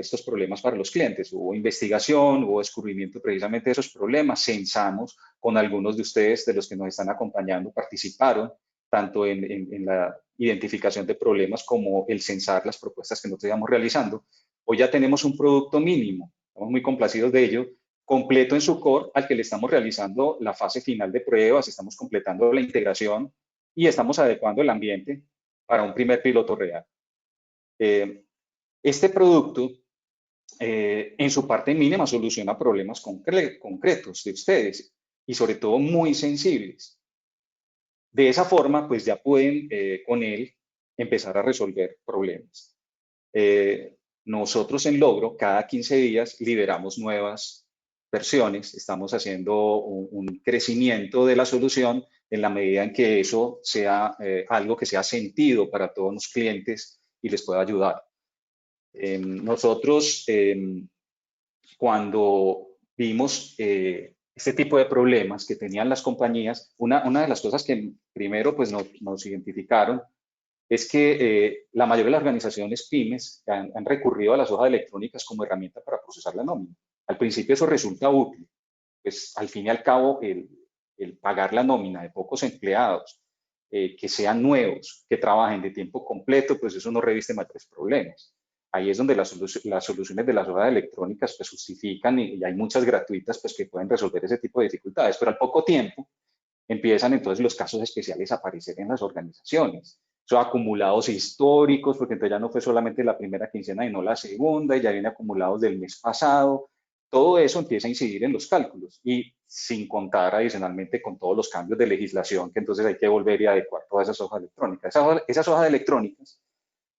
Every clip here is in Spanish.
estos problemas para los clientes. Hubo investigación, hubo descubrimiento precisamente de esos problemas, censamos con algunos de ustedes, de los que nos están acompañando, participaron tanto en la identificación de problemas como el censar las propuestas que nosotros íbamos realizando. Hoy ya tenemos un producto mínimo, estamos muy complacidos de ello, completo en su core, al que le estamos realizando la fase final de pruebas, estamos completando la integración y estamos adecuando el ambiente para un primer piloto real. Este producto, en su parte mínima, soluciona problemas concretos de ustedes y sobre todo muy sensibles. De esa forma, pues ya pueden con él empezar a resolver problemas. Nosotros en Logro, cada 15 días liberamos nuevas versiones, estamos haciendo un crecimiento de la solución en la medida en que eso sea algo que sea sentido para todos los clientes y les pueda ayudar. Nosotros, cuando vimos este tipo de problemas que tenían las compañías, una de las cosas que primero pues nos identificaron es que la mayoría de las organizaciones pymes han recurrido a las hojas electrónicas como herramienta para procesar la nómina. Al principio eso resulta útil, pues al fin y al cabo el pagar la nómina de pocos empleados, que sean nuevos, que trabajen de tiempo completo, pues eso no reviste mayores problemas. Ahí es donde las soluciones de las hojas electrónicas pues justifican y hay muchas gratuitas pues que pueden resolver ese tipo de dificultades, pero al poco tiempo empiezan entonces los casos especiales a aparecer en las organizaciones. Son acumulados históricos, porque entonces ya no fue solamente la primera quincena y no la segunda, y ya viene acumulados del mes pasado. Todo eso empieza a incidir en los cálculos y sin contar adicionalmente con todos los cambios de legislación que entonces hay que volver y adecuar todas esas hojas electrónicas. Esas hojas electrónicas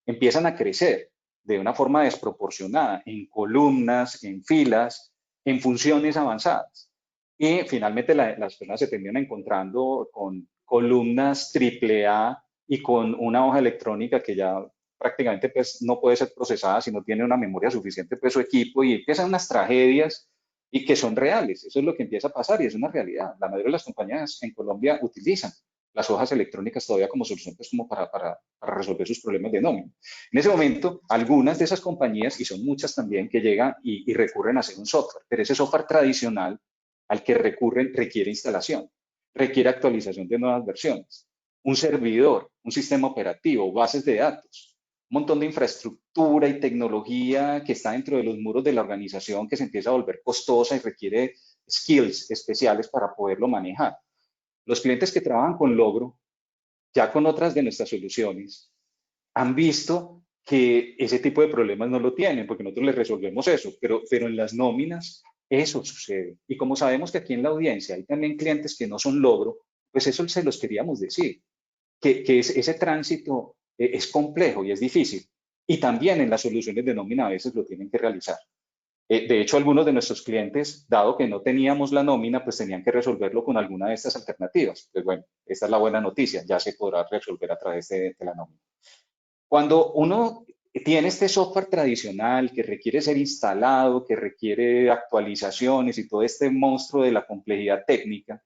empiezan a crecer de una forma desproporcionada en columnas, en filas, en funciones avanzadas. Y finalmente las personas se terminan encontrando con columnas AAA y con una hoja electrónica que ya prácticamente pues, no puede ser procesada si no tiene una memoria suficiente pues su equipo y empiezan unas tragedias y que son reales. Eso es lo que empieza a pasar y es una realidad. La mayoría de las compañías en Colombia utilizan las hojas electrónicas todavía como solución pues, como para resolver sus problemas de nómina. En ese momento, algunas de esas compañías, y son muchas también, que llegan y recurren a hacer un software, pero ese software tradicional al que recurren requiere instalación, requiere actualización de nuevas versiones, un servidor, un sistema operativo, bases de datos, un montón de infraestructura y tecnología que está dentro de los muros de la organización que se empieza a volver costosa y requiere skills especiales para poderlo manejar. Los clientes que trabajan con Logro, ya con otras de nuestras soluciones, han visto que ese tipo de problemas no lo tienen, porque nosotros les resolvemos eso, pero en las nóminas eso sucede. Y como sabemos que aquí en la audiencia hay también clientes que no son Logro, pues eso se los queríamos decir, que ese tránsito es complejo y es difícil. Y también en las soluciones de nómina a veces lo tienen que realizar. De hecho, algunos de nuestros clientes, dado que no teníamos la nómina, pues tenían que resolverlo con alguna de estas alternativas. Pues bueno, esta es la buena noticia, ya se podrá resolver a través de la nómina. Cuando uno tiene este software tradicional que requiere ser instalado, que requiere actualizaciones y todo este monstruo de la complejidad técnica,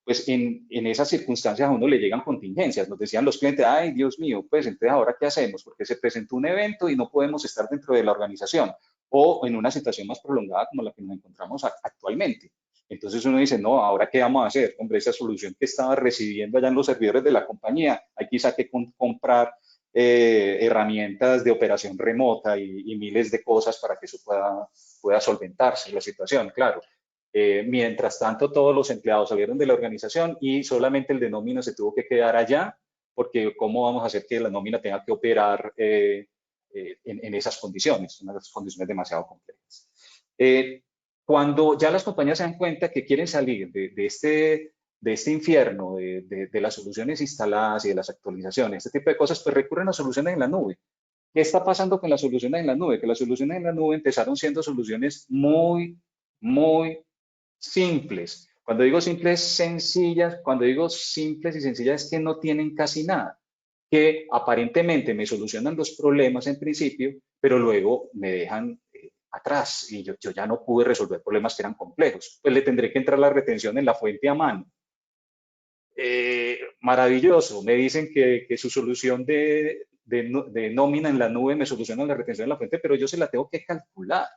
pues en esas circunstancias a uno le llegan contingencias. Nos decían los clientes, ay, Dios mío, pues entonces ahora qué hacemos, porque se presentó un evento y no podemos estar dentro de la organización, o en una situación más prolongada como la que nos encontramos actualmente. Entonces uno dice, no, ¿ahora qué vamos a hacer? Hombre, esa solución que estaba recibiendo allá en los servidores de la compañía, hay quizá que comprar herramientas de operación remota y miles de cosas para que eso pueda solventarse la situación, claro. Mientras tanto, todos los empleados salieron de la organización y solamente el de nómina se tuvo que quedar allá, porque ¿cómo vamos a hacer que la nómina tenga que operar en esas condiciones, unas condiciones demasiado complejas? Cuando ya las compañías se dan cuenta que quieren salir de este infierno de las soluciones instaladas y de las actualizaciones, este tipo de cosas, pues recurren a soluciones en la nube. ¿Qué está pasando con las soluciones en la nube? Que las soluciones en la nube empezaron siendo soluciones muy simples. Cuando digo simples, sencillas, cuando digo simples y sencillas es que no tienen casi nada, que aparentemente me solucionan los problemas en principio, pero luego me dejan atrás y yo ya no pude resolver problemas que eran complejos. Pues le tendré que entrar la retención en la fuente a mano. Maravilloso, me dicen que su solución de de nómina en la nube me solucionan la retención en la fuente, pero yo se la tengo que calcular.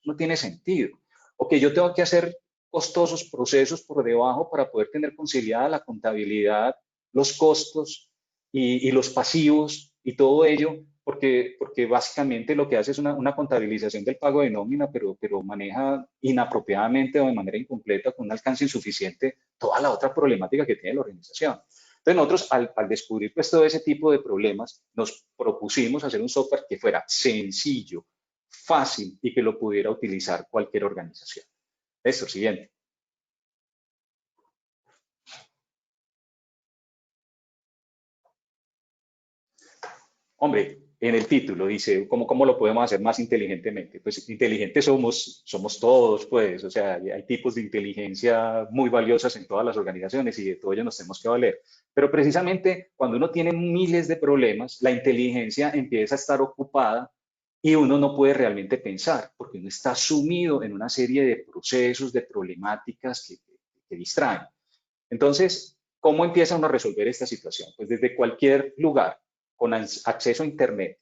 No tiene sentido. O que yo tengo que hacer costosos procesos por debajo para poder tener conciliada la contabilidad, los costos y los pasivos y todo ello, porque básicamente lo que hace es una contabilización del pago de nómina, pero maneja inapropiadamente o de manera incompleta, con un alcance insuficiente, toda la otra problemática que tiene la organización. Entonces nosotros al descubrir pues todo ese tipo de problemas, nos propusimos hacer un software que fuera sencillo, fácil y que lo pudiera utilizar cualquier organización. Esto, siguiente. Hombre, en el título dice, ¿cómo lo podemos hacer más inteligentemente? Pues inteligentes somos todos, pues, o sea, hay tipos de inteligencia muy valiosas en todas las organizaciones y de todo ello nos tenemos que valer. Pero precisamente cuando uno tiene miles de problemas, la inteligencia empieza a estar ocupada y uno no puede realmente pensar, porque uno está sumido en una serie de procesos, de problemáticas que distraen. Entonces, ¿cómo empieza uno a resolver esta situación? Pues desde cualquier lugar, con acceso a Internet,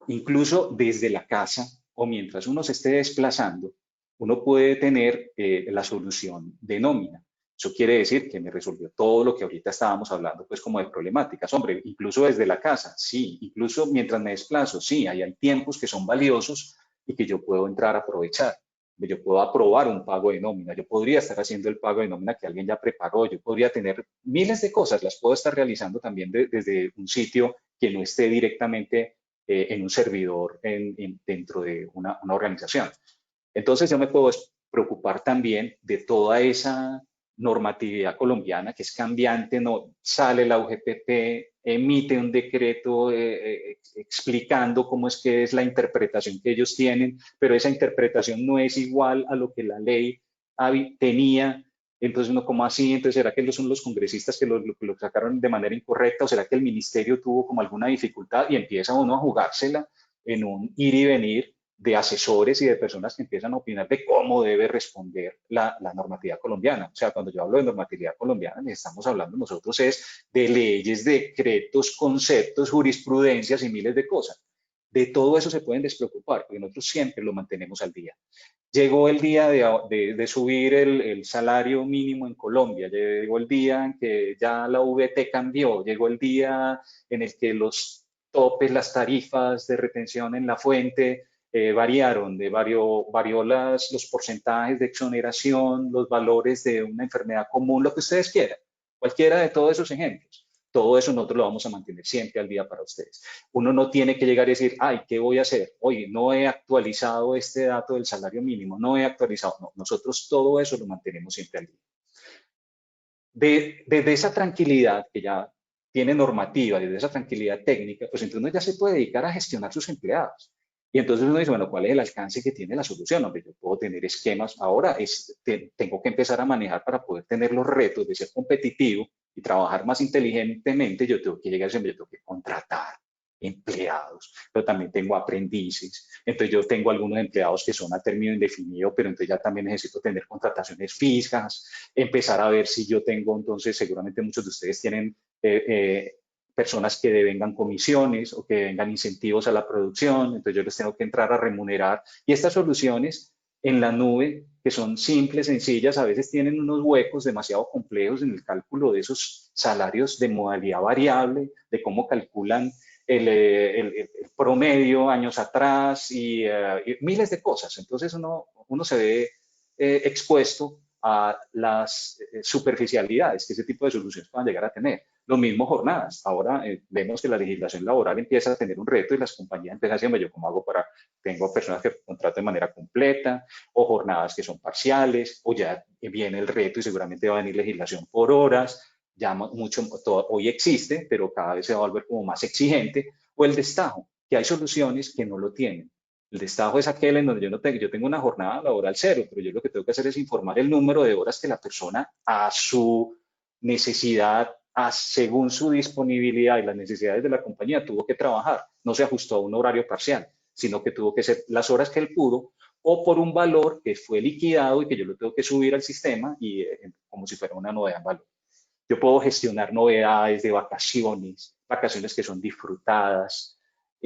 incluso desde la casa o mientras uno se esté desplazando, uno puede tener la solución de nómina. Eso quiere decir que me resolvió todo lo que ahorita estábamos hablando, pues como de problemáticas. Hombre, incluso desde la casa, sí, incluso mientras me desplazo, sí, hay tiempos que son valiosos y que yo puedo entrar a aprovechar. Yo puedo aprobar un pago de nómina, yo podría estar haciendo el pago de nómina que alguien ya preparó, yo podría tener miles de cosas, las puedo estar realizando también desde un sitio que no esté directamente en un servidor dentro de una organización. Entonces yo me puedo preocupar también de toda esa normatividad colombiana que es cambiante, no sale la UGPP, emite un decreto explicando cómo es que es la interpretación que ellos tienen, pero esa interpretación no es igual a lo que la ley tenía. Entonces, uno, ¿cómo así? Entonces, ¿será que son los congresistas que lo sacaron de manera incorrecta o será que el ministerio tuvo como alguna dificultad y empieza uno a jugársela en un ir y venir de asesores y de personas que empiezan a opinar de cómo debe responder la normatividad colombiana? O sea, cuando yo hablo de normatividad colombiana, estamos hablando nosotros es de leyes, decretos, conceptos, jurisprudencias y miles de cosas. De todo eso se pueden despreocupar, porque nosotros siempre lo mantenemos al día. Llegó el día de subir el salario mínimo en Colombia, llegó el día en que ya la VT cambió, llegó el día en el que los topes, las tarifas de retención en la fuente variaron, varió los porcentajes de exoneración, los valores de una enfermedad común, lo que ustedes quieran, cualquiera de todos esos ejemplos. Todo eso nosotros lo vamos a mantener siempre al día para ustedes. Uno no tiene que llegar y decir, ay, ¿qué voy a hacer? Oye, no he actualizado este dato del salario mínimo, no he actualizado. No, nosotros todo eso lo mantenemos siempre al día. Desde esa tranquilidad que ya tiene normativa, desde esa tranquilidad técnica, pues entonces uno ya se puede dedicar a gestionar sus empleados. Y entonces uno dice, bueno, ¿cuál es el alcance que tiene la solución? Hombre, yo puedo tener esquemas, ahora tengo que empezar a manejar para poder tener los retos de ser competitivo y trabajar más inteligentemente. Yo tengo que llegar a yo tengo que contratar empleados, pero también tengo aprendices. Entonces yo tengo algunos empleados que son a término indefinido, pero entonces ya también necesito tener contrataciones fijas, empezar a ver si yo tengo, entonces seguramente muchos de ustedes tienen personas que devengan comisiones o que devengan incentivos a la producción, entonces yo les tengo que entrar a remunerar. Y estas soluciones en la nube, que son simples, sencillas, a veces tienen unos huecos demasiado complejos en el cálculo de esos salarios de modalidad variable, de cómo calculan el promedio años atrás y miles de cosas. Entonces uno se ve expuesto a las superficialidades que ese tipo de soluciones puedan llegar a tener. Lo mismo jornadas. Ahora vemos que la legislación laboral empieza a tener un reto y las compañías empiezan a decir, yo cómo hago para, tengo personas que contrato de manera completa o jornadas que son parciales o ya viene el reto y seguramente va a venir legislación por horas. Ya hoy existe, pero cada vez se va a volver como más exigente, o el destajo, que hay soluciones que no lo tienen. El destajo es aquel en donde yo tengo una jornada laboral cero, pero yo lo que tengo que hacer es informar el número de horas que la persona a su necesidad, según su disponibilidad y las necesidades de la compañía, tuvo que trabajar. No se ajustó a un horario parcial, sino que tuvo que ser las horas que él pudo o por un valor que fue liquidado y que yo lo tengo que subir al sistema y como si fuera una novedad en valor. Yo puedo gestionar novedades de vacaciones, vacaciones que son disfrutadas,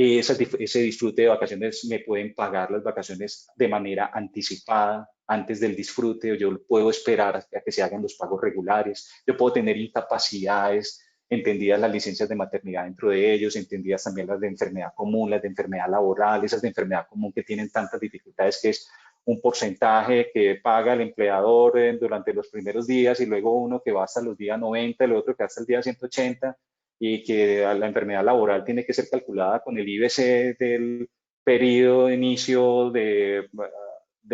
ese disfrute de vacaciones, me pueden pagar las vacaciones de manera anticipada antes del disfrute, o yo puedo esperar a que se hagan los pagos regulares, yo puedo tener incapacidades, entendidas las licencias de maternidad dentro de ellos, entendidas también las de enfermedad común, las de enfermedad laboral, esas de enfermedad común que tienen tantas dificultades, que es un porcentaje que paga el empleador durante los primeros días, y luego uno que va hasta los días 90, el otro que va hasta el día 180, y que la enfermedad laboral tiene que ser calculada con el IBC del periodo de inicio de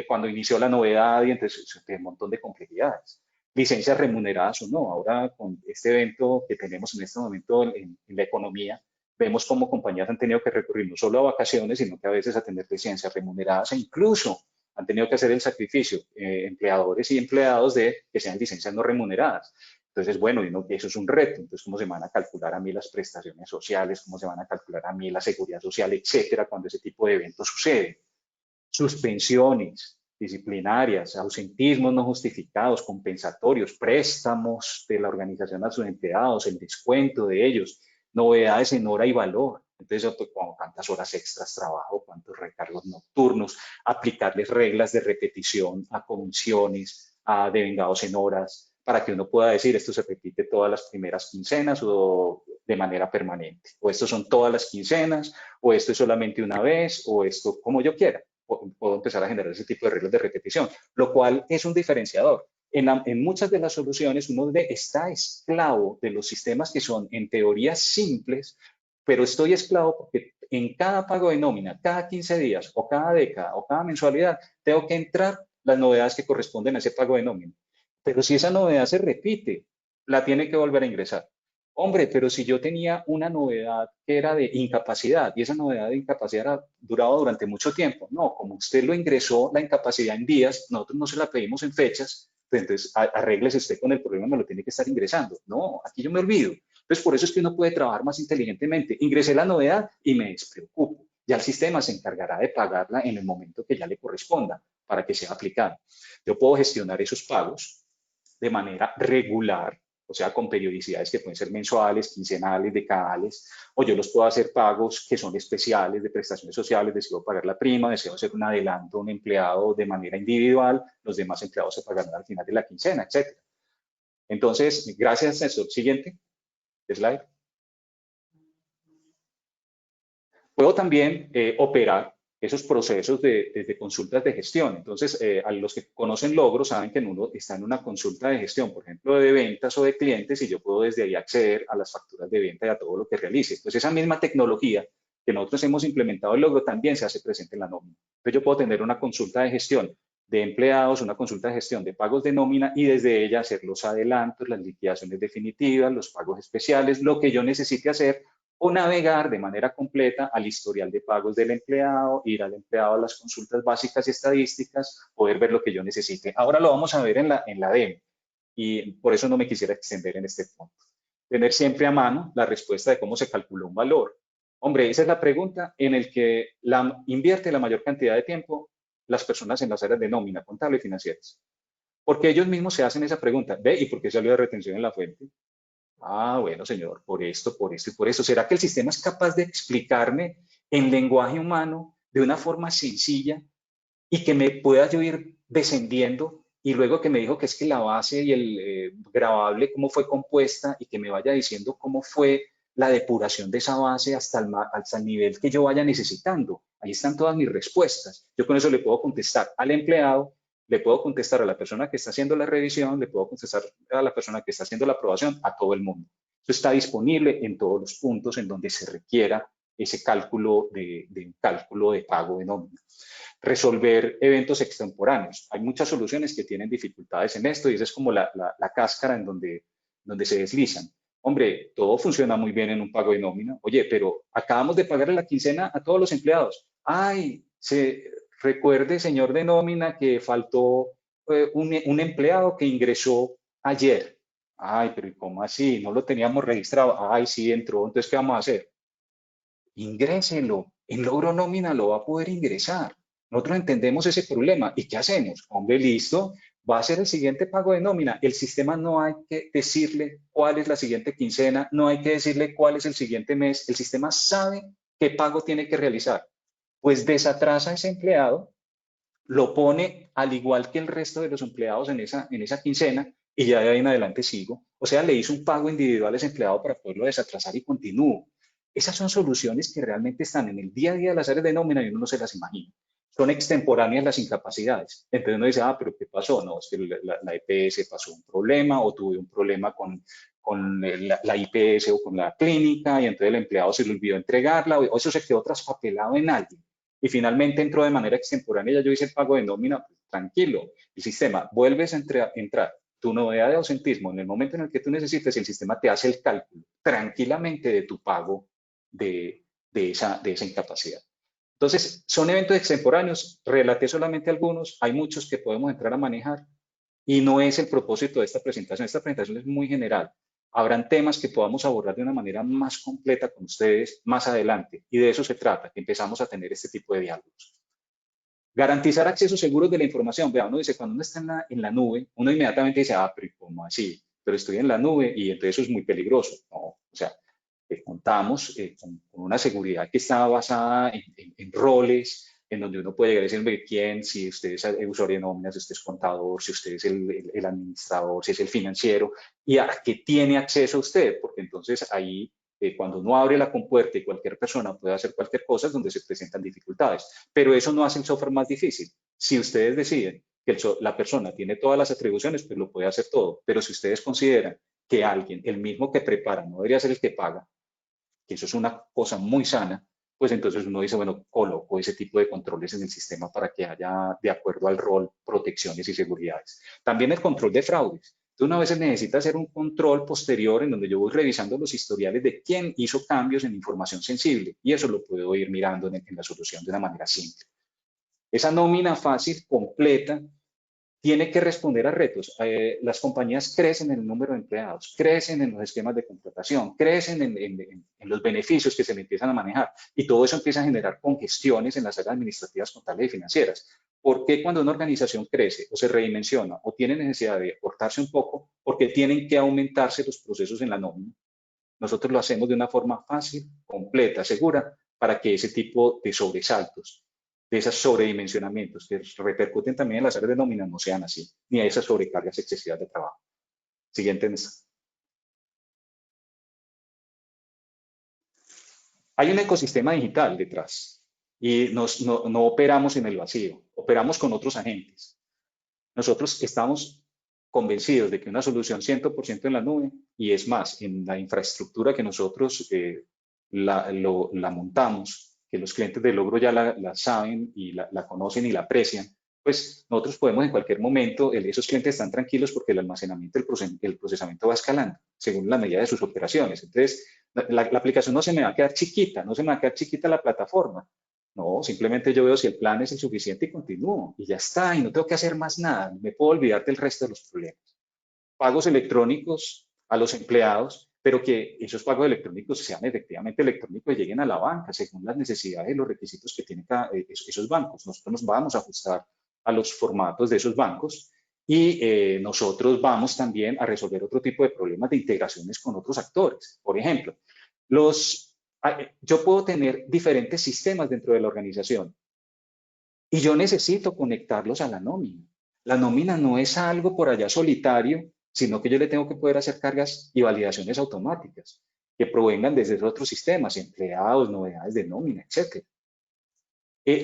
cuando inició la novedad, y entonces tiene un montón de complejidades. Licencias remuneradas o no. Ahora, con este evento que tenemos en este momento en la economía, vemos cómo compañías han tenido que recurrir no solo a vacaciones, sino que a veces a tener licencias remuneradas, e incluso han tenido que hacer el sacrificio, empleadores y empleados, de que sean licencias no remuneradas. Entonces, bueno, eso es un reto. Entonces, ¿cómo se van a calcular a mí las prestaciones sociales? ¿Cómo se van a calcular a mí la seguridad social, etcétera, cuando ese tipo de eventos suceden? Suspensiones disciplinarias, ausentismos no justificados, compensatorios, préstamos de la organización a sus empleados, el descuento de ellos, novedades en hora y valor. Entonces, pues, cuántas horas extras trabajo, cuántos recargos nocturnos, aplicarles reglas de repetición a comisiones, a devengados en horas, para que uno pueda decir esto se repite todas las primeras quincenas o de manera permanente, o esto son todas las quincenas, o esto es solamente una vez, o esto como yo quiera. Puedo empezar a generar ese tipo de reglas de repetición, lo cual es un diferenciador. En muchas de las soluciones uno está esclavo de los sistemas que son en teoría simples, pero estoy esclavo porque en cada pago de nómina, cada 15 días o cada década o cada mensualidad, tengo que entrar las novedades que corresponden a ese pago de nómina. Pero si esa novedad se repite, la tiene que volver a ingresar. Hombre, pero si yo tenía una novedad que era de incapacidad, y esa novedad de incapacidad duraba durante mucho tiempo, no, como usted lo ingresó la incapacidad en días, nosotros no se la pedimos en fechas, pues entonces arréglese usted con el problema, me lo tiene que estar ingresando. No, aquí yo me olvido. Entonces, por eso es que uno puede trabajar más inteligentemente. Ingresé la novedad y me despreocupo. Ya el sistema se encargará de pagarla en el momento que ya le corresponda para que sea aplicada. Yo puedo gestionar esos pagos de manera regular, o sea, con periodicidades que pueden ser mensuales, quincenales, decadales, o yo los puedo hacer pagos que son especiales de prestaciones sociales, deseo pagar la prima, deseo hacer un adelanto a un empleado de manera individual, los demás empleados se pagarán al final de la quincena, etc. Entonces, gracias a eso. Siguiente slide. Puedo también operar esos procesos de consultas de gestión. Entonces, a los que conocen Logros saben que uno está en una consulta de gestión, por ejemplo, de ventas o de clientes, y yo puedo desde ahí acceder a las facturas de venta y a todo lo que realice. Entonces, esa misma tecnología que nosotros hemos implementado en Logro también se hace presente en la nómina. Entonces, yo puedo tener una consulta de gestión de empleados, una consulta de gestión de pagos de nómina, y desde ella hacer los adelantos, las liquidaciones definitivas, los pagos especiales, lo que yo necesite hacer, o navegar de manera completa al historial de pagos del empleado, ir al empleado a las consultas básicas y estadísticas, poder ver lo que yo necesite. Ahora lo vamos a ver en la demo, y por eso no me quisiera extender en este punto. Tener siempre a mano la respuesta de cómo se calcula un valor. Hombre, esa es la pregunta en el que invierte la mayor cantidad de tiempo las personas en las áreas de nómina, contable y financieras. Porque ellos mismos se hacen esa pregunta. ¿Ve? ¿Y por qué salió de retención en la fuente? Ah, bueno, señor, por esto, por esto y por esto. ¿Será que el sistema es capaz de explicarme en lenguaje humano de una forma sencilla y que me pueda yo ir descendiendo, y luego que me dijo que es que la base y el grabable, cómo fue compuesta, y que me vaya diciendo cómo fue la depuración de esa base hasta el nivel que yo vaya necesitando? Ahí están todas mis respuestas. Yo con eso le puedo contestar al empleado, le puedo contestar a la persona que está haciendo la revisión, le puedo contestar a la persona que está haciendo la aprobación, a todo el mundo. Eso está disponible en todos los puntos en donde se requiera ese cálculo de pago de nómina. Resolver eventos extemporáneos. Hay muchas soluciones que tienen dificultades en esto, y esa es como la cáscara en donde se deslizan. Hombre, todo funciona muy bien en un pago de nómina. Oye, pero acabamos de pagarle la quincena a todos los empleados. Ay, recuerde, señor de nómina, que faltó un empleado que ingresó ayer. Ay, pero ¿cómo así? No lo teníamos registrado. Ay, sí entró. Entonces, ¿qué vamos a hacer? Ingréselo. En Logro Nómina lo va a poder ingresar. Nosotros entendemos ese problema. ¿Y qué hacemos? Hombre, listo. Va a ser el siguiente pago de nómina. El sistema no hay que decirle cuál es la siguiente quincena, no hay que decirle cuál es el siguiente mes. El sistema sabe ¿qué pago tiene que realizar? Pues desatrasa a ese empleado, lo pone al igual que el resto de los empleados en esa quincena y ya de ahí en adelante sigo. O sea, le hizo un pago individual a ese empleado para poderlo desatrasar y continúo. Esas son soluciones que realmente están en el día a día de las áreas de nómina y uno no se las imagina. Son extemporáneas las incapacidades. Entonces uno dice, ah, pero ¿qué pasó? No, es que la EPS pasó un problema o tuve un problema con la IPS o con la clínica y entonces el empleado se le olvidó entregarla o eso se quedó traspapelado en alguien y finalmente entró de manera extemporánea, ya yo hice el pago de nómina, pues, tranquilo, el sistema, vuelves a entrar, tu novedad de ausentismo, en el momento en el que tú necesites, el sistema te hace el cálculo tranquilamente de tu pago de esa incapacidad. Entonces, son eventos extemporáneos, relaté solamente algunos, hay muchos que podemos entrar a manejar y no es el propósito de esta presentación. Esta presentación es muy general. Habrán temas que podamos abordar de una manera más completa con ustedes más adelante y de eso se trata, que empezamos a tener este tipo de diálogos. Garantizar acceso seguros de la información. Vea, uno dice, cuando uno está en la nube, uno inmediatamente dice, ah, pero ¿cómo así? Pero estoy en la nube y entonces eso es muy peligroso. No, o sea, contamos con una seguridad que está basada en roles, en donde uno puede llegar a decir quién, si usted es el usuario de nóminas, si usted es contador, si usted es el administrador, si es el financiero, y a qué tiene acceso usted, porque entonces ahí, cuando uno abre la compuerta y cualquier persona puede hacer cualquier cosa, es donde se presentan dificultades. Pero eso no hace el software más difícil. Si ustedes deciden que la persona tiene todas las atribuciones, pues lo puede hacer todo. Pero si ustedes consideran que alguien, el mismo que prepara, no debería ser el que paga, que eso es una cosa muy sana, pues entonces uno dice, bueno, coloco ese tipo de controles en el sistema para que haya, de acuerdo al rol, protecciones y seguridades. También el control de fraudes. Entonces, una vez necesita hacer un control posterior en donde yo voy revisando los historiales de quién hizo cambios en información sensible y eso lo puedo ir mirando en la solución de una manera simple. Esa nómina fácil, completa, tiene que responder a retos. Las compañías crecen en el número de empleados, crecen en los esquemas de contratación, crecen en los beneficios que se le empiezan a manejar y todo eso empieza a generar congestiones en las áreas administrativas, contables y financieras. ¿Por qué cuando una organización crece o se redimensiona o tiene necesidad de aportarse un poco? Porque tienen que aumentarse los procesos en la nómina. Nosotros lo hacemos de una forma fácil, completa, segura, para que ese tipo de sobresaltos, de esos sobredimensionamientos que repercuten también en las áreas de nómina no sean así, ni a esas sobrecargas excesivas de trabajo. Siguiente. Hay un ecosistema digital detrás y no operamos en el vacío, operamos con otros agentes. Nosotros estamos convencidos de que una solución 100% en la nube, y es más, en la infraestructura que nosotros la montamos, que los clientes de Logro ya la saben y la conocen y la aprecian, pues nosotros podemos en cualquier momento, esos clientes están tranquilos porque el almacenamiento, el procesamiento va escalando según la medida de sus operaciones. Entonces, la aplicación no se me va a quedar chiquita, no se me va a quedar chiquita la plataforma. No, simplemente yo veo si el plan es el suficiente y continúo. Y ya está, y no tengo que hacer más nada. Me puedo olvidar del resto de los problemas. Pagos electrónicos a los empleados, pero que esos pagos electrónicos sean efectivamente electrónicos y lleguen a la banca según las necesidades y los requisitos que tienen esos bancos. Nosotros nos vamos a ajustar a los formatos de esos bancos y nosotros vamos también a resolver otro tipo de problemas de integraciones con otros actores. Por ejemplo, yo puedo tener diferentes sistemas dentro de la organización y yo necesito conectarlos a la nómina. La nómina no es algo por allá solitario, sino que yo le tengo que poder hacer cargas y validaciones automáticas que provengan desde otros sistemas, empleados, novedades de nómina, etc.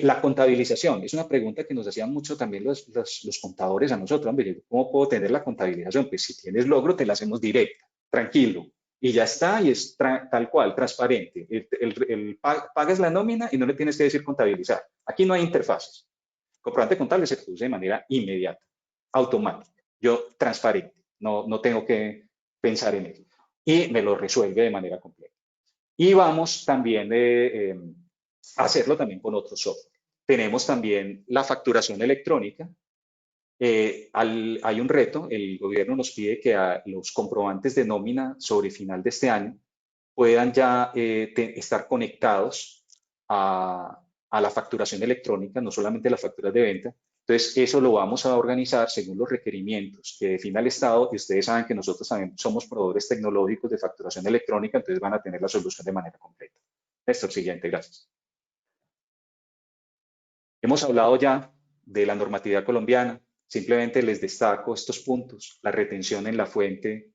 La contabilización es una pregunta que nos hacían mucho también los contadores a nosotros. Hombre, ¿cómo puedo tener la contabilización? Pues si tienes Logro, te la hacemos directa, tranquilo. Y ya está, y es tal cual, transparente. Pagas la nómina y no le tienes que decir contabilizar. Aquí no hay interfaces. Comprobante contable se produce de manera inmediata, automática. Yo, transparente, no tengo que pensar en ello. Y me lo resuelve de manera completa. Y vamos también a hacerlo también con otro software. Tenemos también la facturación electrónica. Hay un reto, el gobierno nos pide que a los comprobantes de nómina sobre final de este año puedan ya estar conectados a la facturación electrónica, no solamente las facturas de venta. Entonces, eso lo vamos a organizar según los requerimientos que defina el Estado y ustedes saben que nosotros también somos proveedores tecnológicos de facturación electrónica, entonces van a tener la solución de manera completa. Néstor, siguiente, gracias. Hemos hablado ya de la normatividad colombiana. Simplemente les destaco estos puntos. La retención en la fuente,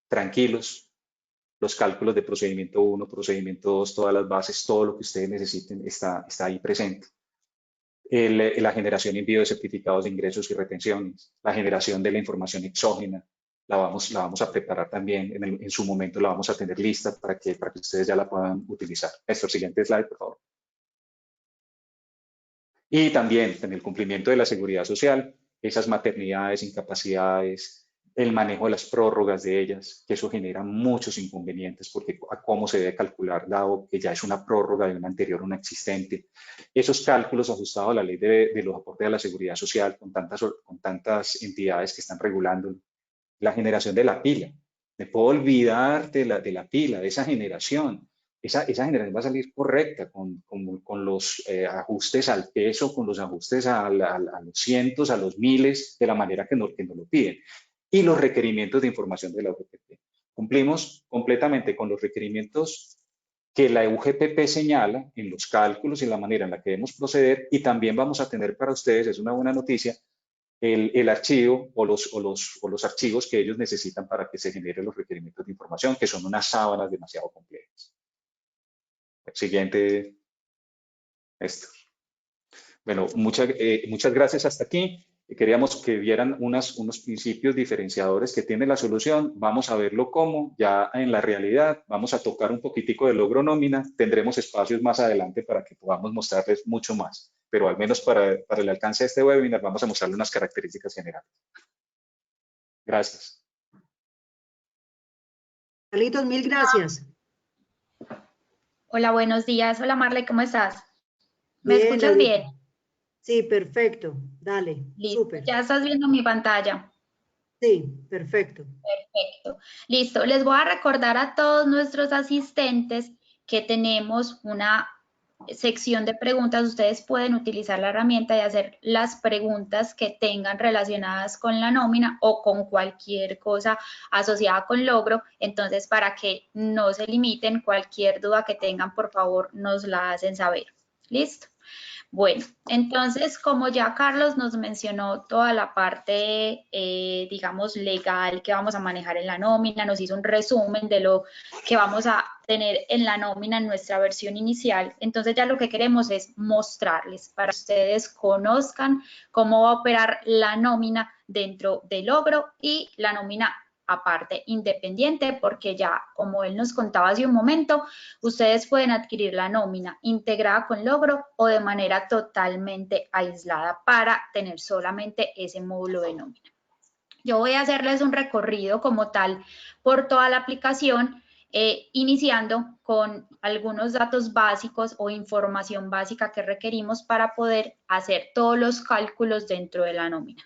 tranquilos. Los cálculos de procedimiento 1, procedimiento 2, todas las bases, todo lo que ustedes necesiten está ahí presente. La generación y envío de certificados de ingresos y retenciones, la generación de la información exógena, la vamos a preparar también, en su momento la vamos a tener lista para que ustedes ya la puedan utilizar. Néstor, siguiente slide, por favor. Y también en el cumplimiento de la seguridad social, esas maternidades, incapacidades, el manejo de las prórrogas de ellas, que eso genera muchos inconvenientes porque a cómo se debe calcular, dado que ya es una prórroga de una anterior, una existente. Esos cálculos ajustados a la ley de los aportes a la seguridad social con tantas entidades que están regulando la generación de la pila. Me puedo olvidar de la pila, de esa generación. Esa generación va a salir correcta con los ajustes al peso, con los ajustes a los cientos, a los miles, de la manera que nos lo piden. Y los requerimientos de información de la UGPP. Cumplimos completamente con los requerimientos que la UGPP señala en los cálculos y en la manera en la que debemos proceder, y también vamos a tener para ustedes, es una buena noticia, el archivo o los archivos que ellos necesitan para que se generen los requerimientos de información, que son unas sábanas demasiado complejas. Siguiente, esto. Bueno, muchas gracias hasta aquí. Queríamos que vieran unos principios diferenciadores que tiene la solución. Vamos a verlo cómo, ya en la realidad. Vamos a tocar un poquitico de logro nómina. Tendremos espacios más adelante para que podamos mostrarles mucho más. Pero al menos para el alcance de este webinar vamos a mostrarles unas características generales. Gracias. Carlitos, mil gracias. Hola, buenos días. Hola, Marley, ¿cómo estás? ¿Me Bien, escuchas bien? Sí, perfecto. Dale, súper. Ya estás viendo mi pantalla. Sí, perfecto. Perfecto. Listo. Les voy a recordar a todos nuestros asistentes que tenemos una sección de preguntas. Ustedes pueden utilizar la herramienta y hacer las preguntas que tengan relacionadas con la nómina o con cualquier cosa asociada con logro. Entonces, para que no se limiten, cualquier duda que tengan, por favor, nos la hacen saber. ¿Listo? Bueno, entonces, como ya Carlos nos mencionó toda la parte, digamos, legal que vamos a manejar en la nómina, nos hizo un resumen de lo que vamos a tener en la nómina en nuestra versión inicial, entonces ya lo que queremos es mostrarles para que ustedes conozcan cómo va a operar la nómina dentro de logro y la nómina aparte, independiente, porque ya, como él nos contaba hace un momento, ustedes pueden adquirir la nómina integrada con logro o de manera totalmente aislada para tener solamente ese módulo de nómina. Yo voy a hacerles un recorrido como tal por toda la aplicación, iniciando con algunos datos básicos o información básica que requerimos para poder hacer todos los cálculos dentro de la nómina.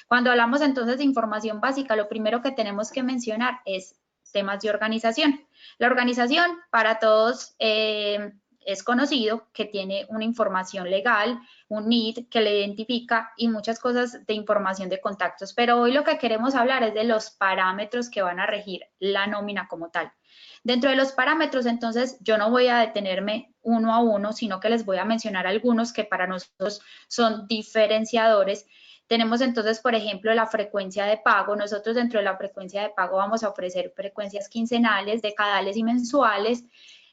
Cuando hablamos entonces de información básica, lo primero que tenemos que mencionar es temas de organización. La organización para todos es conocido que tiene una información legal, un NID que le identifica y muchas cosas de información de contactos. Pero hoy lo que queremos hablar es de los parámetros que van a regir la nómina como tal. Dentro de los parámetros, entonces, yo no voy a detenerme uno a uno, sino que les voy a mencionar algunos que para nosotros son diferenciadores. Tenemos entonces, por ejemplo, la frecuencia de pago. Nosotros dentro de la frecuencia de pago vamos a ofrecer frecuencias quincenales, decadales y mensuales.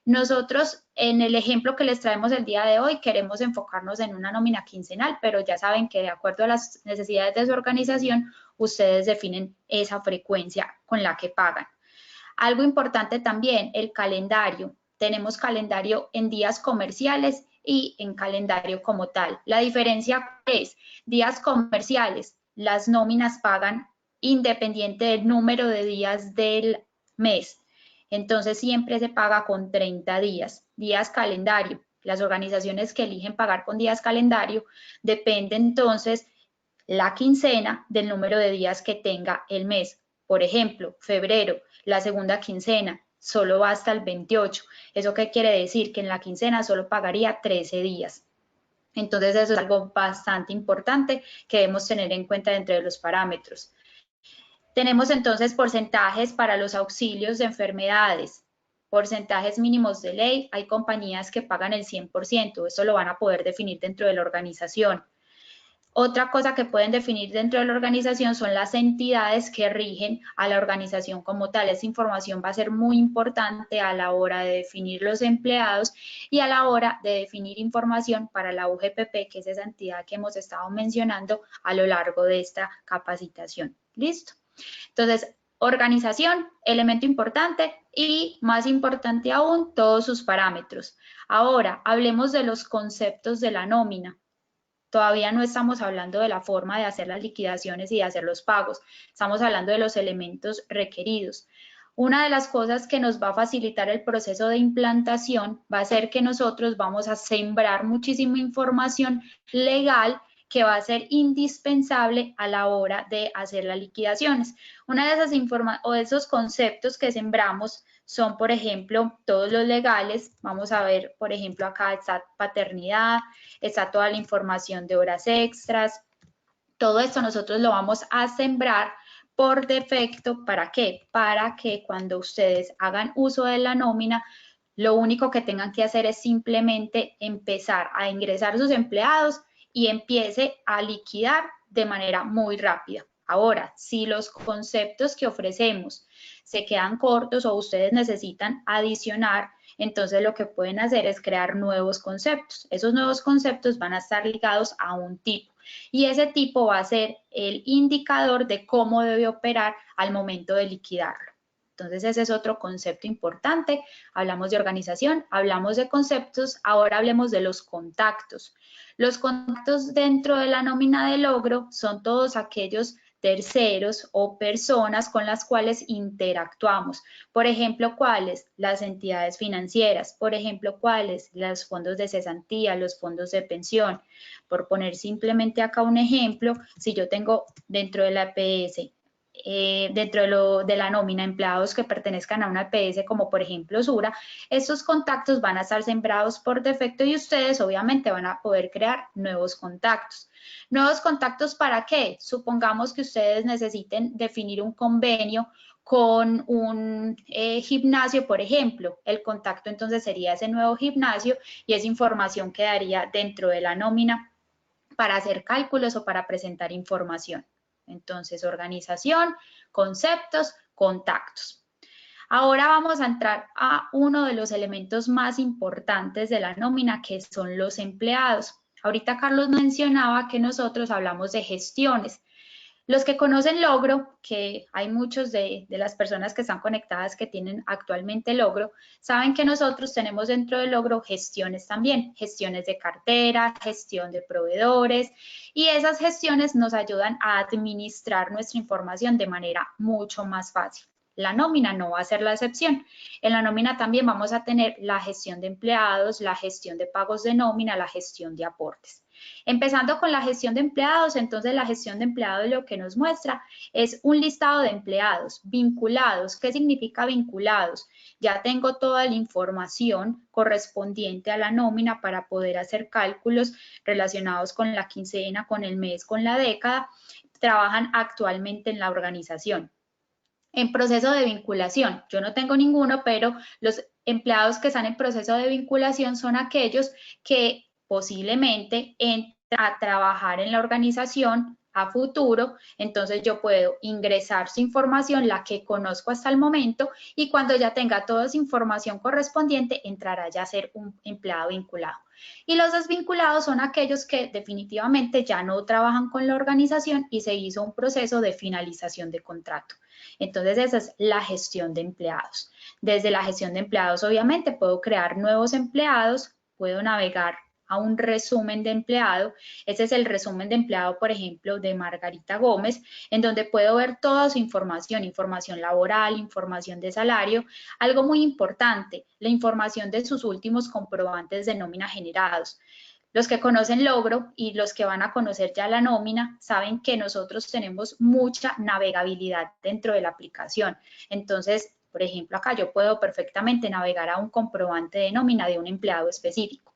Nosotros, en el ejemplo que les traemos el día de hoy, queremos enfocarnos en una nómina quincenal, pero ya saben que de acuerdo a las necesidades de su organización, ustedes definen esa frecuencia con la que pagan. Algo importante también, el calendario. Tenemos calendario en días comerciales y en calendario como tal. La diferencia es, días comerciales, las nóminas pagan independiente del número de días del mes. Entonces, siempre se paga con 30 días. Días calendario. Las organizaciones que eligen pagar con días calendario depende entonces la quincena del número de días que tenga el mes. Por ejemplo, febrero, la segunda quincena, solo va hasta el 28. ¿Eso qué quiere decir? Que en la quincena solo pagaría 13 días. Entonces, eso es algo bastante importante que debemos tener en cuenta dentro de los parámetros. Tenemos entonces porcentajes para los auxilios de enfermedades. porcentajes mínimos de ley, hay compañías que pagan el 100%, eso lo van a poder definir dentro de la organización. Otra cosa que pueden definir dentro de la organización son las entidades que rigen a la organización como tal. Esa información va a ser muy importante a la hora de definir los empleados y a la hora de definir información para la UGPP, que es esa entidad que hemos estado mencionando a lo largo de esta capacitación. ¿Listo? Entonces, organización, elemento importante y más importante aún, todos sus parámetros. Ahora, hablemos de los conceptos de la nómina. Todavía no estamos hablando de la forma de hacer las liquidaciones y de hacer los pagos. Estamos hablando de los elementos requeridos. Una de las cosas que nos va a facilitar el proceso de implantación va a ser que nosotros vamos a sembrar muchísima información legal que va a ser indispensable a la hora de hacer las liquidaciones. Una de esos conceptos que sembramos son, por ejemplo, todos los legales. Vamos a ver, por ejemplo, acá está paternidad, está toda la información de horas extras. Todo esto nosotros lo vamos a sembrar por defecto. ¿Para qué? Para que cuando ustedes hagan uso de la nómina, lo único que tengan que hacer es simplemente empezar a ingresar sus empleados y empiece a liquidar de manera muy rápida. Ahora, si los conceptos que ofrecemos se quedan cortos o ustedes necesitan adicionar, entonces lo que pueden hacer es crear nuevos conceptos. Esos nuevos conceptos van a estar ligados a un tipo y ese tipo va a ser el indicador de cómo debe operar al momento de liquidarlo. Entonces ese es otro concepto importante. Hablamos de organización, hablamos de conceptos, ahora hablemos de los contactos. Los contactos dentro de la nómina de logro son todos aquellos terceros o personas con las cuales interactuamos. Por ejemplo, ¿cuáles? Las entidades financieras. Por ejemplo, ¿cuáles? Los fondos de cesantía, los fondos de pensión. Por poner simplemente acá un ejemplo, si yo tengo dentro de la EPS, dentro de la nómina empleados que pertenezcan a una EPS como por ejemplo Sura, estos contactos van a estar sembrados por defecto y ustedes obviamente van a poder crear nuevos contactos. ¿Nuevos contactos para qué? Supongamos que ustedes necesiten definir un convenio con un gimnasio, por ejemplo. El contacto entonces sería ese nuevo gimnasio y esa información quedaría dentro de la nómina para hacer cálculos o para presentar información. Entonces, organización, conceptos, contactos. Ahora vamos a entrar a uno de los elementos más importantes de la nómina, que son los empleados. Ahorita Carlos mencionaba que nosotros hablamos de gestiones. Los que conocen Logro, que hay muchos de las personas que están conectadas que tienen actualmente Logro, saben que nosotros tenemos dentro de Logro gestiones también, gestiones de cartera, gestión de proveedores, y esas gestiones nos ayudan a administrar nuestra información de manera mucho más fácil. La nómina no va a ser la excepción. En la nómina también vamos a tener la gestión de empleados, la gestión de pagos de nómina, la gestión de aportes. Empezando con la gestión de empleados, entonces la gestión de empleados lo que nos muestra es un listado de empleados vinculados. ¿Qué significa vinculados? Ya tengo toda la información correspondiente a la nómina para poder hacer cálculos relacionados con la quincena, con el mes, con la década. Trabajan actualmente en la organización. En proceso de vinculación, yo no tengo ninguno, pero los empleados que están en proceso de vinculación son aquellos que posiblemente entran a trabajar en la organización a futuro, entonces yo puedo ingresar su información, la que conozco hasta el momento, y cuando ya tenga toda esa información correspondiente, entrará ya a ser un empleado vinculado. Y los desvinculados son aquellos que definitivamente ya no trabajan con la organización y se hizo un proceso de finalización de contrato. Entonces esa es la gestión de empleados. Desde la gestión de empleados obviamente puedo crear nuevos empleados, puedo navegar a un resumen de empleado. Este es el resumen de empleado, por ejemplo, de Margarita Gómez, en donde puedo ver toda su información, información laboral, información de salario. Algo muy importante, la información de sus últimos comprobantes de nómina generados. Los que conocen Logro y los que van a conocer ya la nómina saben que nosotros tenemos mucha navegabilidad dentro de la aplicación. Entonces, por ejemplo, acá yo puedo perfectamente navegar a un comprobante de nómina de un empleado específico.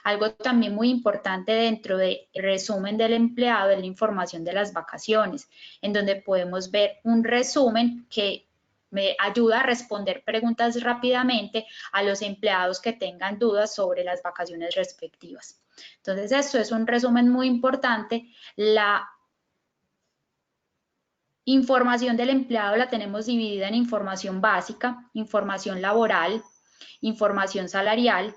Algo también muy importante dentro del resumen del empleado es la información de las vacaciones, en donde podemos ver un resumen que me ayuda a responder preguntas rápidamente a los empleados que tengan dudas sobre las vacaciones respectivas. Entonces, esto es un resumen muy importante. La información del empleado la tenemos dividida en información básica, información laboral, información salarial,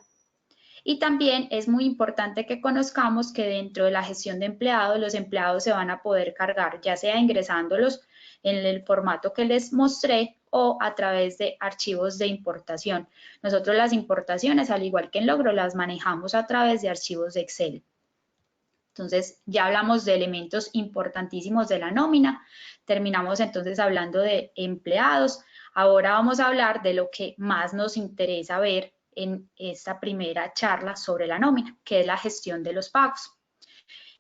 y también es muy importante que conozcamos que dentro de la gestión de empleados, los empleados se van a poder cargar, ya sea ingresándolos en el formato que les mostré o a través de archivos de importación. Nosotros las importaciones, al igual que en Logro, las manejamos a través de archivos de Excel. Entonces, ya hablamos de elementos importantísimos de la nómina. Terminamos entonces hablando de empleados. Ahora vamos a hablar de lo que más nos interesa ver en esta primera charla sobre la nómina, que es la gestión de los pagos.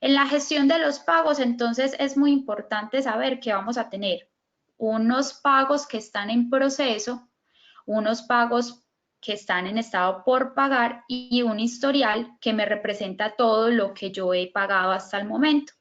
En la gestión de los pagos, entonces, es muy importante saber que vamos a tener unos pagos que están en proceso, unos pagos que están en estado por pagar y un historial que me representa todo lo que yo he pagado hasta el momento.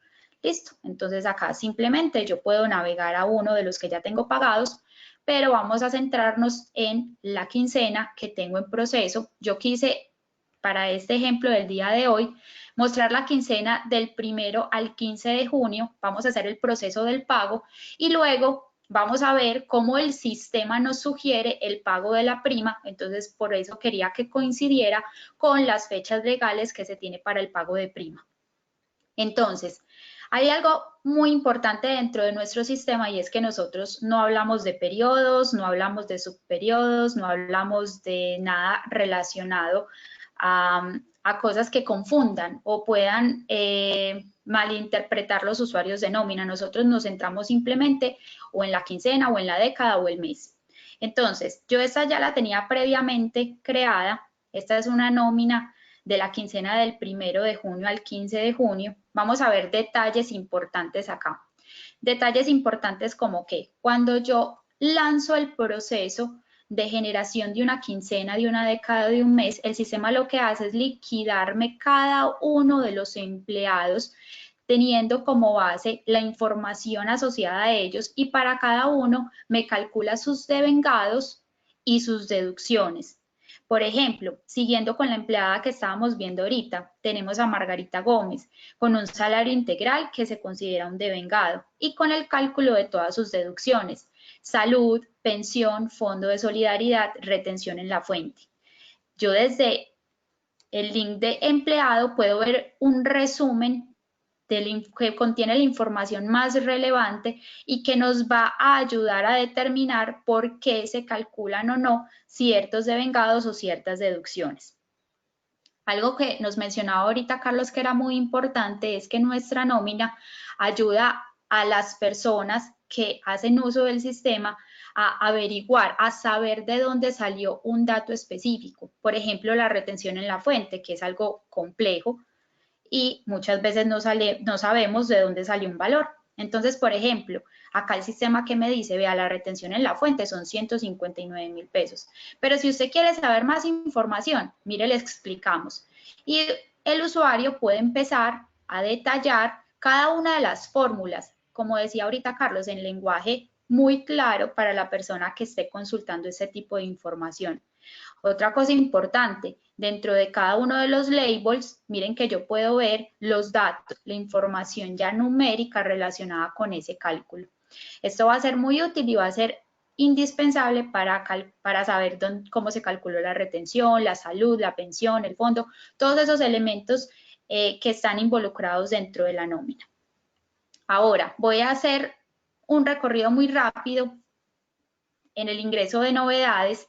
Listo, entonces acá simplemente yo puedo navegar a uno de los que ya tengo pagados, pero vamos a centrarnos en la quincena que tengo en proceso. Yo quise, para este ejemplo del día de hoy, mostrar la quincena del 1 al 15 de junio. Vamos a hacer el proceso del pago y luego vamos a ver cómo el sistema nos sugiere el pago de la prima. Entonces, por eso quería que coincidiera con las fechas legales que se tiene para el pago de prima. Entonces, hay algo muy importante dentro de nuestro sistema y es que nosotros no hablamos de periodos, no hablamos de subperiodos, no hablamos de nada relacionado a cosas que confundan o puedan malinterpretar los usuarios de nómina. Nosotros nos centramos simplemente o en la quincena o en la década o el mes. Entonces, yo esta ya la tenía previamente creada. Esta es una nómina de la quincena del 1 de junio al 15 de junio. Vamos a ver detalles importantes acá. Detalles importantes como que cuando yo lanzo el proceso de generación de una quincena, de una década, de un mes, el sistema lo que hace es liquidarme cada uno de los empleados teniendo como base la información asociada a ellos y para cada uno me calcula sus devengados y sus deducciones. Por ejemplo, siguiendo con la empleada que estábamos viendo ahorita, tenemos a Margarita Gómez con un salario integral que se considera un devengado y con el cálculo de todas sus deducciones: salud, pensión, fondo de solidaridad, retención en la fuente. Yo desde el link de empleado puedo ver un resumen que contiene la información más relevante y que nos va a ayudar a determinar por qué se calculan o no ciertos devengados o ciertas deducciones. Algo que nos mencionaba ahorita Carlos que era muy importante es que nuestra nómina ayuda a las personas que hacen uso del sistema a averiguar, a saber de dónde salió un dato específico. Por ejemplo, la retención en la fuente, que es algo complejo, y muchas veces no sabemos de dónde salió un valor. Entonces, por ejemplo, acá el sistema que me dice, vea, la retención en la fuente son 159.000 pesos. Pero si usted quiere saber más información, mire, le explicamos. Y el usuario puede empezar a detallar cada una de las fórmulas, como decía ahorita Carlos, en lenguaje muy claro para la persona que esté consultando ese tipo de información. Otra cosa importante, dentro de cada uno de los labels, miren que yo puedo ver los datos, la información ya numérica relacionada con ese cálculo. Esto va a ser muy útil y va a ser indispensable para saber cómo se calculó la retención, la salud, la pensión, el fondo, todos esos elementos que están involucrados dentro de la nómina. Ahora, voy a hacer un recorrido muy rápido en el ingreso de novedades.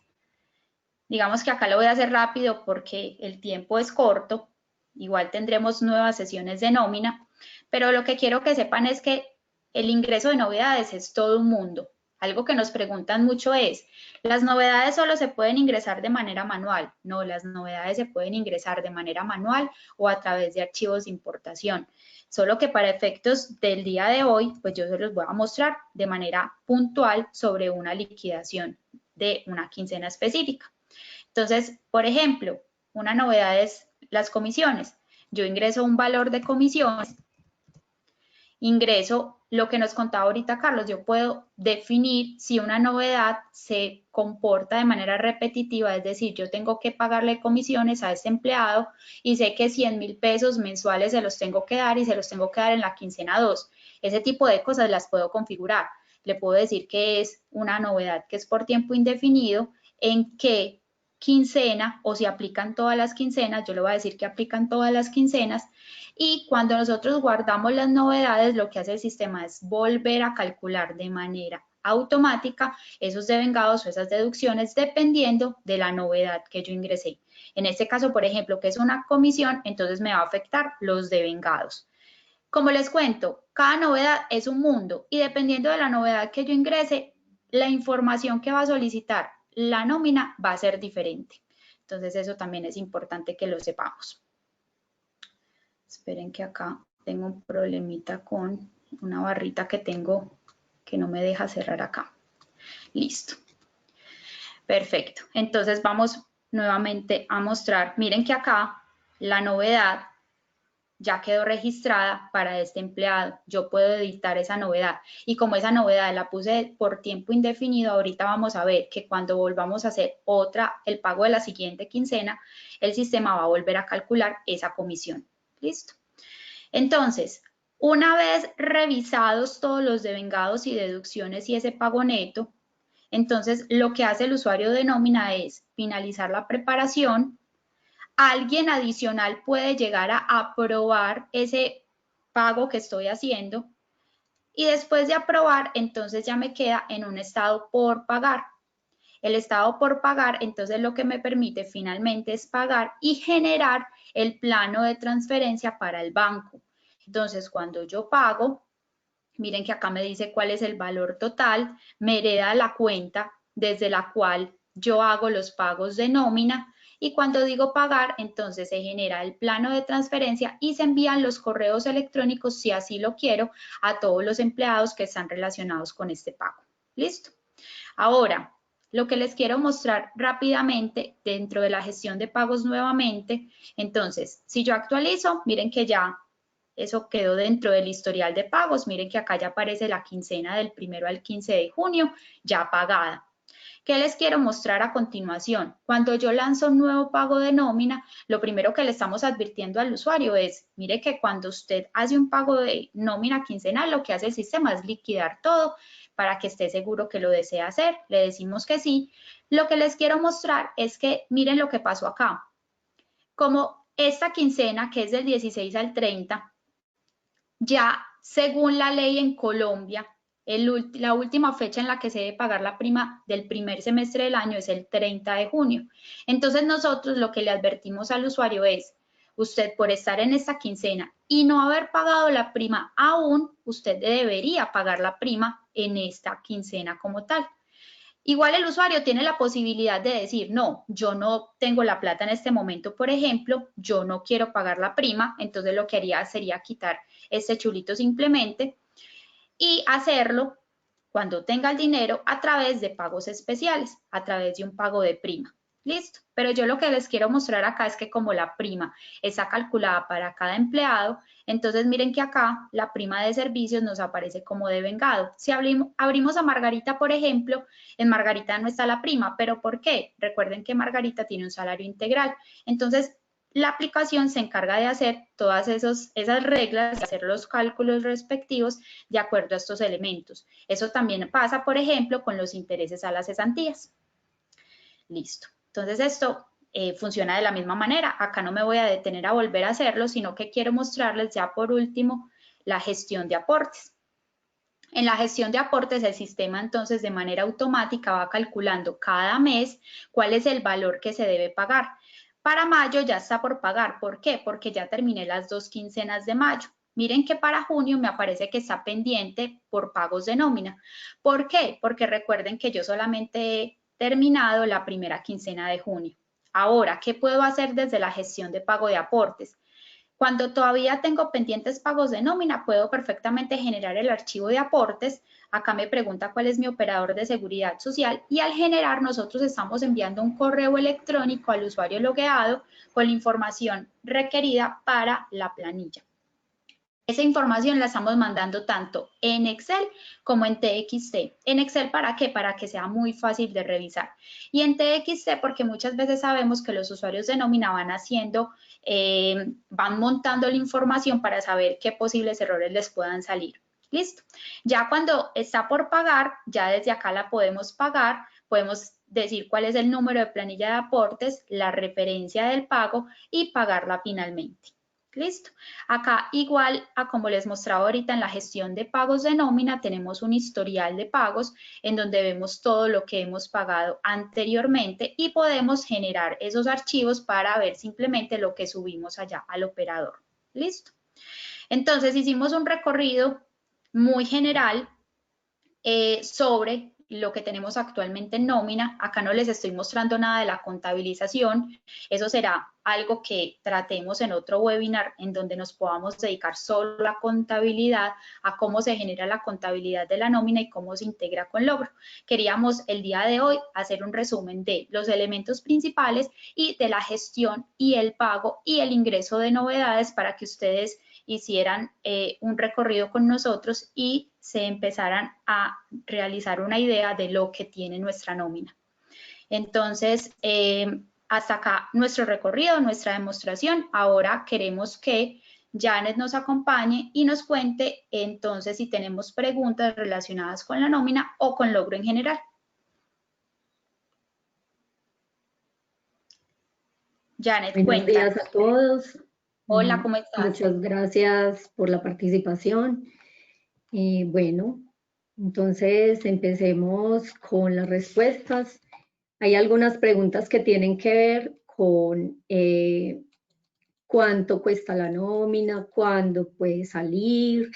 Digamos que acá lo voy a hacer rápido porque el tiempo es corto, igual tendremos nuevas sesiones de nómina, pero lo que quiero que sepan es que el ingreso de novedades es todo un mundo. Algo que nos preguntan mucho es, ¿las novedades solo se pueden ingresar de manera manual? No, las novedades se pueden ingresar de manera manual o a través de archivos de importación. Solo que para efectos del día de hoy, pues yo se los voy a mostrar de manera puntual sobre una liquidación de una quincena específica. Entonces, por ejemplo, una novedad es las comisiones. Yo ingreso un valor de comisiones ingreso lo que nos contaba ahorita Carlos, yo puedo definir si una novedad se comporta de manera repetitiva, es decir, yo tengo que pagarle comisiones a este empleado y sé que 100.000 pesos mensuales se los tengo que dar y se los tengo que dar en la quincena 2. Ese tipo de cosas las puedo configurar. Le puedo decir que es una novedad que es por tiempo indefinido, en qué quincena o si aplican todas las quincenas, yo le voy a decir que aplican todas las quincenas, y cuando nosotros guardamos las novedades, lo que hace el sistema es volver a calcular de manera automática esos devengados o esas deducciones dependiendo de la novedad que yo ingresé. En este caso, por ejemplo, que es una comisión, entonces me va a afectar los devengados. Como les cuento, cada novedad es un mundo y dependiendo de la novedad que yo ingrese, la información que va a solicitar la nómina va a ser diferente. Entonces eso también es importante que lo sepamos. Esperen que acá tengo un problemita con una barrita que tengo que no me deja cerrar acá. Listo. Perfecto. Entonces vamos nuevamente a mostrar. Miren que acá la novedad ya quedó registrada para este empleado. Yo puedo editar esa novedad. Y como esa novedad la puse por tiempo indefinido, ahorita vamos a ver que cuando volvamos a hacer el pago de la siguiente quincena, el sistema va a volver a calcular esa comisión. ¿Listo? Entonces, una vez revisados todos los devengados y deducciones y ese pago neto, entonces lo que hace el usuario de nómina es finalizar la preparación. Alguien adicional puede llegar a aprobar ese pago que estoy haciendo y después de aprobar, entonces ya me queda en un estado por pagar. El estado por pagar, entonces lo que me permite finalmente es pagar y generar el plano de transferencia para el banco. Entonces, cuando yo pago, miren que acá me dice cuál es el valor total, me hereda la cuenta desde la cual yo hago los pagos de nómina. Y cuando digo pagar, entonces se genera el plano de transferencia y se envían los correos electrónicos, si así lo quiero, a todos los empleados que están relacionados con este pago. ¿Listo? Ahora, lo que les quiero mostrar rápidamente dentro de la gestión de pagos nuevamente, entonces, si yo actualizo, miren que ya eso quedó dentro del historial de pagos. Miren que acá ya aparece la quincena del 1 al 15 de junio ya pagada. ¿Qué les quiero mostrar a continuación? Cuando yo lanzo un nuevo pago de nómina, lo primero que le estamos advirtiendo al usuario es, mire que cuando usted hace un pago de nómina quincenal, lo que hace el sistema es liquidar todo para que esté seguro que lo desea hacer. Le decimos que sí. Lo que les quiero mostrar es que miren lo que pasó acá. Como esta quincena, que es del 16 al 30, ya según la ley en Colombia, la última fecha en la que se debe pagar la prima del primer semestre del año es el 30 de junio. Entonces nosotros lo que le advertimos al usuario es, usted por estar en esta quincena y no haber pagado la prima aún, usted debería pagar la prima en esta quincena como tal. Igual el usuario tiene la posibilidad de decir, no, yo no tengo la plata en este momento, por ejemplo, yo no quiero pagar la prima, entonces lo que haría sería quitar este chulito simplemente y hacerlo cuando tenga el dinero a través de pagos especiales, a través de un pago de prima. Listo, pero yo lo que les quiero mostrar acá es que como la prima está calculada para cada empleado, entonces miren que acá la prima de servicios nos aparece como devengado. Si abrimos a Margarita, por ejemplo, en Margarita no está la prima, ¿pero por qué? Recuerden que Margarita tiene un salario integral. Entonces, la aplicación se encarga de hacer todas esas reglas, de hacer los cálculos respectivos de acuerdo a estos elementos. Eso también pasa, por ejemplo, con los intereses a las cesantías. Listo. Entonces esto funciona de la misma manera. Acá no me voy a detener a volver a hacerlo, sino que quiero mostrarles ya por último la gestión de aportes. En la gestión de aportes, el sistema entonces de manera automática va calculando cada mes cuál es el valor que se debe pagar. Para mayo ya está por pagar. ¿Por qué? Porque ya terminé las 2 quincenas de mayo. Miren que para junio me aparece que está pendiente por pagos de nómina. ¿Por qué? Porque recuerden que yo solamente he terminado la primera quincena de junio. Ahora, ¿qué puedo hacer desde la gestión de pago de aportes? Cuando todavía tengo pendientes pagos de nómina, puedo perfectamente generar el archivo de aportes. Acá me pregunta cuál es mi operador de seguridad social y al generar nosotros estamos enviando un correo electrónico al usuario logueado con la información requerida para la planilla. Esa información la estamos mandando tanto en Excel como en TXT. En Excel, ¿para qué? Para que sea muy fácil de revisar. Y en TXT, porque muchas veces sabemos que los usuarios de nómina van haciendo, van montando la información para saber qué posibles errores les puedan salir. Listo. Ya cuando está por pagar, ya desde acá la podemos pagar, podemos decir cuál es el número de planilla de aportes, la referencia del pago y pagarla finalmente. Listo. Acá igual a como les mostraba ahorita en la gestión de pagos de nómina, tenemos un historial de pagos en donde vemos todo lo que hemos pagado anteriormente y podemos generar esos archivos para ver simplemente lo que subimos allá al operador. Listo. Entonces hicimos un recorrido muy general sobre lo que tenemos actualmente en nómina. Acá no les estoy mostrando nada de la contabilización. Eso será algo que tratemos en otro webinar en donde nos podamos dedicar solo a la contabilidad, a cómo se genera la contabilidad de la nómina y cómo se integra con logro. Queríamos el día de hoy hacer un resumen de los elementos principales y de la gestión y el pago y el ingreso de novedades para que ustedes hicieran un recorrido con nosotros y se empezaran a realizar una idea de lo que tiene nuestra nómina. Entonces, hasta acá nuestro recorrido, nuestra demostración. Ahora queremos que Janet nos acompañe y nos cuente entonces si tenemos preguntas relacionadas con la nómina o con logro en general. Janet, buenos días a todos. Hola, ¿cómo estás? Muchas gracias por la participación. Bueno, entonces empecemos con las respuestas. Hay algunas preguntas que tienen que ver con cuánto cuesta la nómina, cuándo puede salir,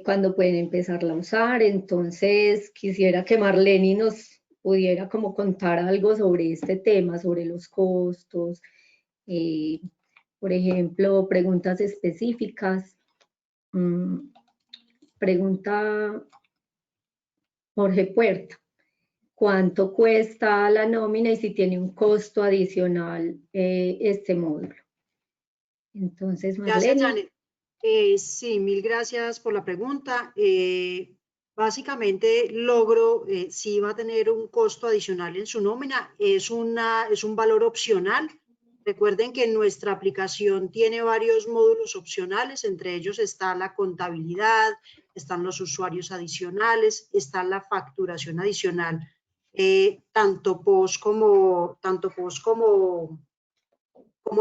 cuándo pueden empezarla a usar. Entonces quisiera que Marlene nos pudiera como contar algo sobre este tema, sobre los costos, por ejemplo, preguntas específicas. Pregunta Jorge Puerta. ¿Cuánto cuesta la nómina y si tiene un costo adicional este módulo? Entonces, Marlene. Gracias, Janet. Sí, mil gracias por la pregunta. Básicamente, logro sí va a tener un costo adicional en su nómina. Es un valor opcional. Recuerden que nuestra aplicación tiene varios módulos opcionales, entre ellos está la contabilidad, están los usuarios adicionales, está la facturación adicional, tanto post como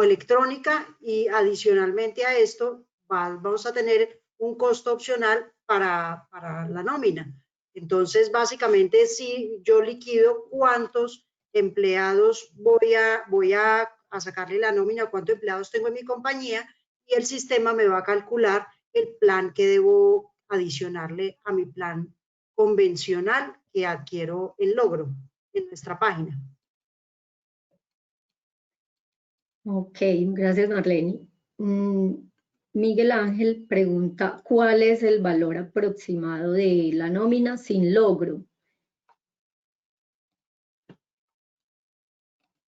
electrónica, y adicionalmente a esto vamos a tener un costo opcional para la nómina. Entonces, básicamente, si yo liquido cuántos empleados voy a sacarle la nómina, cuántos empleados tengo en mi compañía, y el sistema me va a calcular el plan que debo adicionarle a mi plan convencional que adquiero en logro en nuestra página. Ok, gracias, Marlene. Miguel Ángel pregunta, ¿cuál es el valor aproximado de la nómina sin logro?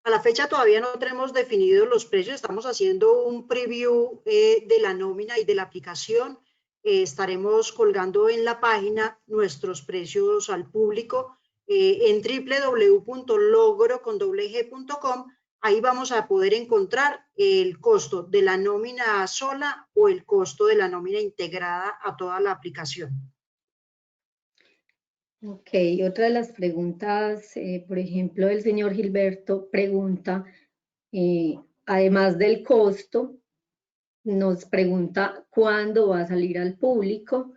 A la fecha todavía no tenemos definidos los precios, estamos haciendo un preview de la nómina y de la aplicación. Estaremos colgando en la página nuestros precios al público en www.logro.com. Ahí vamos a poder encontrar el costo de la nómina sola o el costo de la nómina integrada a toda la aplicación. Ok, otra de las preguntas, por ejemplo, el señor Gilberto pregunta, además del costo, nos pregunta cuándo va a salir al público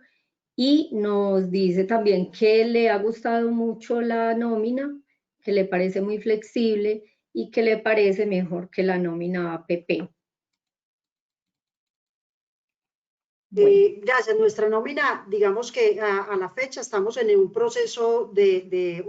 y nos dice también que le ha gustado mucho la nómina, que le parece muy flexible y que le parece mejor que la nómina APP. Gracias. Nuestra nómina, digamos que a la fecha estamos en un proceso de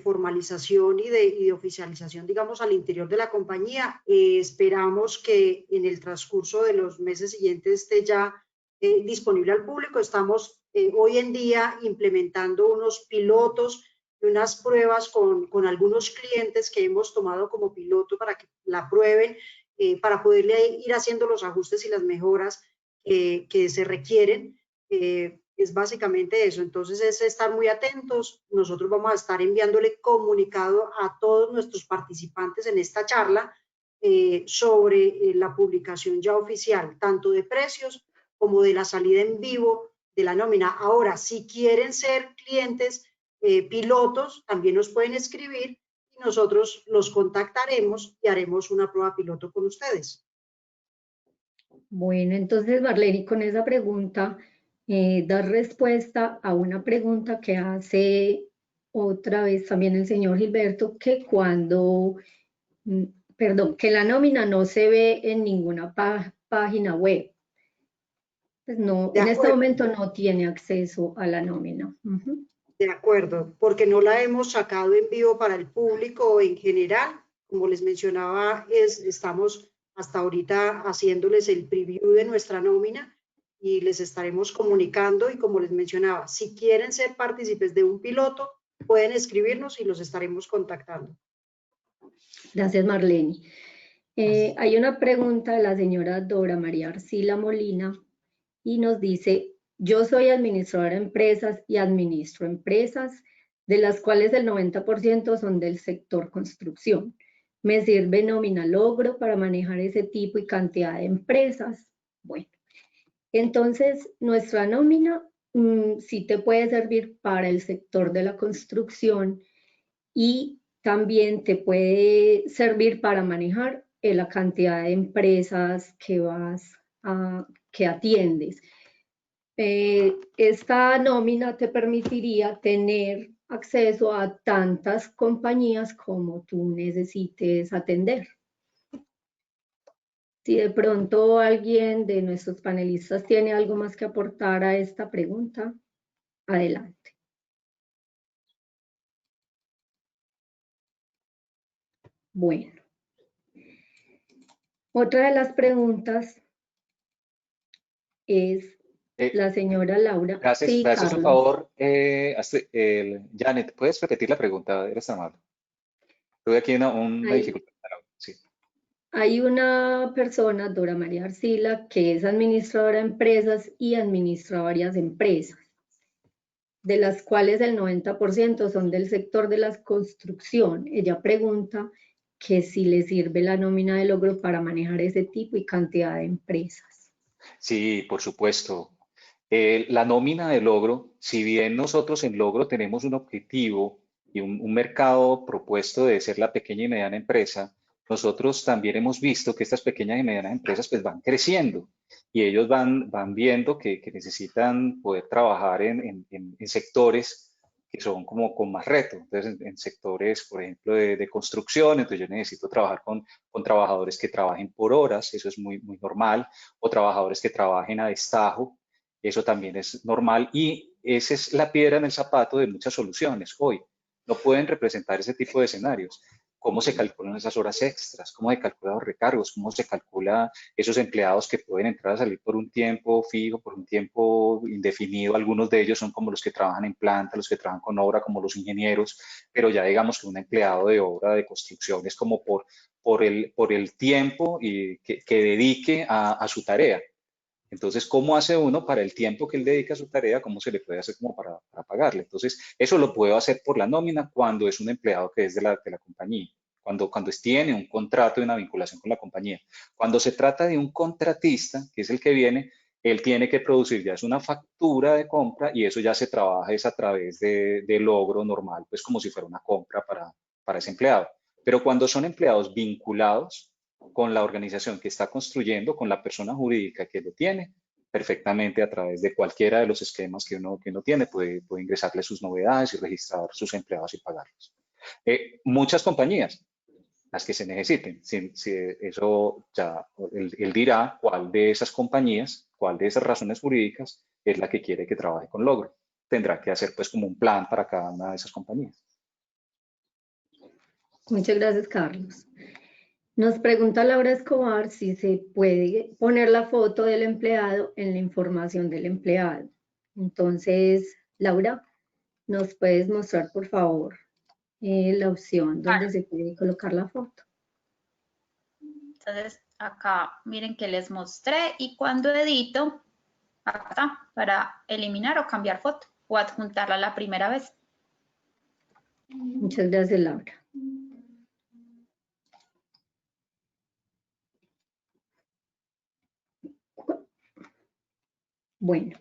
formalización y de oficialización, digamos, al interior de la compañía. Esperamos que en el transcurso de los meses siguientes esté ya disponible al público. Estamos hoy en día implementando unos pilotos y unas pruebas con algunos clientes que hemos tomado como piloto para que la prueben, para poderle ir haciendo los ajustes y las mejoras que se requieren. Es básicamente eso. Entonces es estar muy atentos. Nosotros vamos a estar enviándole comunicado a todos nuestros participantes en esta charla sobre la publicación ya oficial, tanto de precios como de la salida en vivo de la nómina. Ahora, si quieren ser clientes pilotos, también nos pueden escribir y nosotros los contactaremos y haremos una prueba piloto con ustedes. Bueno, entonces, Marlene, con esa pregunta, das respuesta a una pregunta que hace otra vez también el señor Gilberto, que que la nómina no se ve en ninguna página web. Pues no, en este momento no tiene acceso a la nómina. De acuerdo, porque no la hemos sacado en vivo para el público en general. Como les mencionaba, estamos hasta ahorita haciéndoles el preview de nuestra nómina y les estaremos comunicando. Y como les mencionaba, si quieren ser partícipes de un piloto, pueden escribirnos y los estaremos contactando. Gracias, Marlene. Hay una pregunta de la señora Dora María Arcila Molina y nos dice: yo soy administradora de empresas y administro empresas, de las cuales el 90% son del sector construcción. ¿Me sirve nómina logro para manejar ese tipo y cantidad de empresas? Bueno, entonces nuestra nómina sí te puede servir para el sector de la construcción y también te puede servir para manejar la cantidad de empresas que atiendes. Esta nómina te permitiría tener acceso a tantas compañías como tú necesites atender. Si de pronto alguien de nuestros panelistas tiene algo más que aportar a esta pregunta, adelante. Bueno. Otra de las preguntas es la señora Laura. Gracias, Sí, gracias. Carlos. Por favor, Janet, ¿puedes repetir la pregunta? Eres tan amable. Tuve aquí una dificultad. Sí. Hay una persona, Dora María Arcila, que es administradora de empresas y administra varias empresas, de las cuales el 90% son del sector de la construcción. Ella pregunta que si le sirve la nómina de logro para manejar ese tipo y cantidad de empresas. Sí, por supuesto. La nómina de logro, si bien nosotros en logro tenemos un objetivo y un mercado propuesto de ser la pequeña y mediana empresa, nosotros también hemos visto que estas pequeñas y medianas empresas pues van creciendo y ellos van viendo que necesitan poder trabajar en sectores que son como con más reto. Entonces, en sectores, por ejemplo, de construcción, entonces yo necesito trabajar con trabajadores que trabajen por horas, eso es muy, muy normal, o trabajadores que trabajen a destajo, eso también es normal y esa es la piedra en el zapato de muchas soluciones hoy. No pueden representar ese tipo de escenarios. ¿Cómo se calculan esas horas extras? ¿Cómo se calculan los recargos? ¿Cómo se calcula esos empleados que pueden entrar a salir por un tiempo fijo, por un tiempo indefinido? Algunos de ellos son como los que trabajan en planta, los que trabajan con obra, como los ingenieros, pero ya digamos que un empleado de obra de construcción es como por el tiempo que dedique a su tarea. Entonces, ¿cómo hace uno para el tiempo que él dedica a su tarea? ¿Cómo se le puede hacer como para pagarle? Entonces, eso lo puedo hacer por la nómina cuando es un empleado que es de la compañía, cuando tiene un contrato y una vinculación con la compañía. Cuando se trata de un contratista, que es el que viene, él tiene que producir ya es una factura de compra y eso ya se trabaja es a través de logro normal, pues como si fuera una compra para ese empleado. Pero cuando son empleados vinculados con la organización que está construyendo, con la persona jurídica que lo tiene, perfectamente a través de cualquiera de los esquemas que uno tiene, puede ingresarle sus novedades y registrar sus empleados y pagarlos. Muchas compañías, las que se necesiten, si eso ya él dirá cuál de esas compañías, cuál de esas razones jurídicas es la que quiere que trabaje con logro. Tendrá que hacer pues como un plan para cada una de esas compañías. Muchas gracias, Carlos. Nos pregunta Laura Escobar si se puede poner la foto del empleado en la información del empleado. Entonces, Laura, ¿nos puedes mostrar, por favor, la opción donde se puede colocar la foto? Entonces, acá miren que les mostré, y cuando edito, acá está, para eliminar o cambiar foto o adjuntarla la primera vez. Muchas gracias, Laura. Bueno,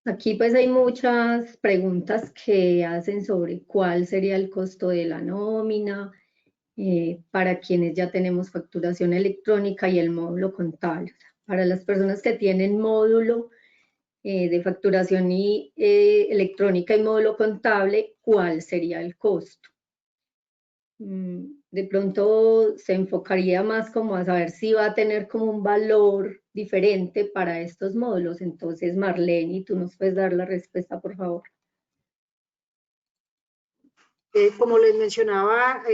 aquí pues hay muchas preguntas que hacen sobre cuál sería el costo de la nómina, para quienes ya tenemos facturación electrónica y el módulo contable. Para las personas que tienen módulo de facturación electrónica y módulo contable, ¿cuál sería el costo? De pronto se enfocaría más como a saber si va a tener como un valor diferente para estos módulos. Entonces, Marlene, tú nos puedes dar la respuesta, por favor. Como les mencionaba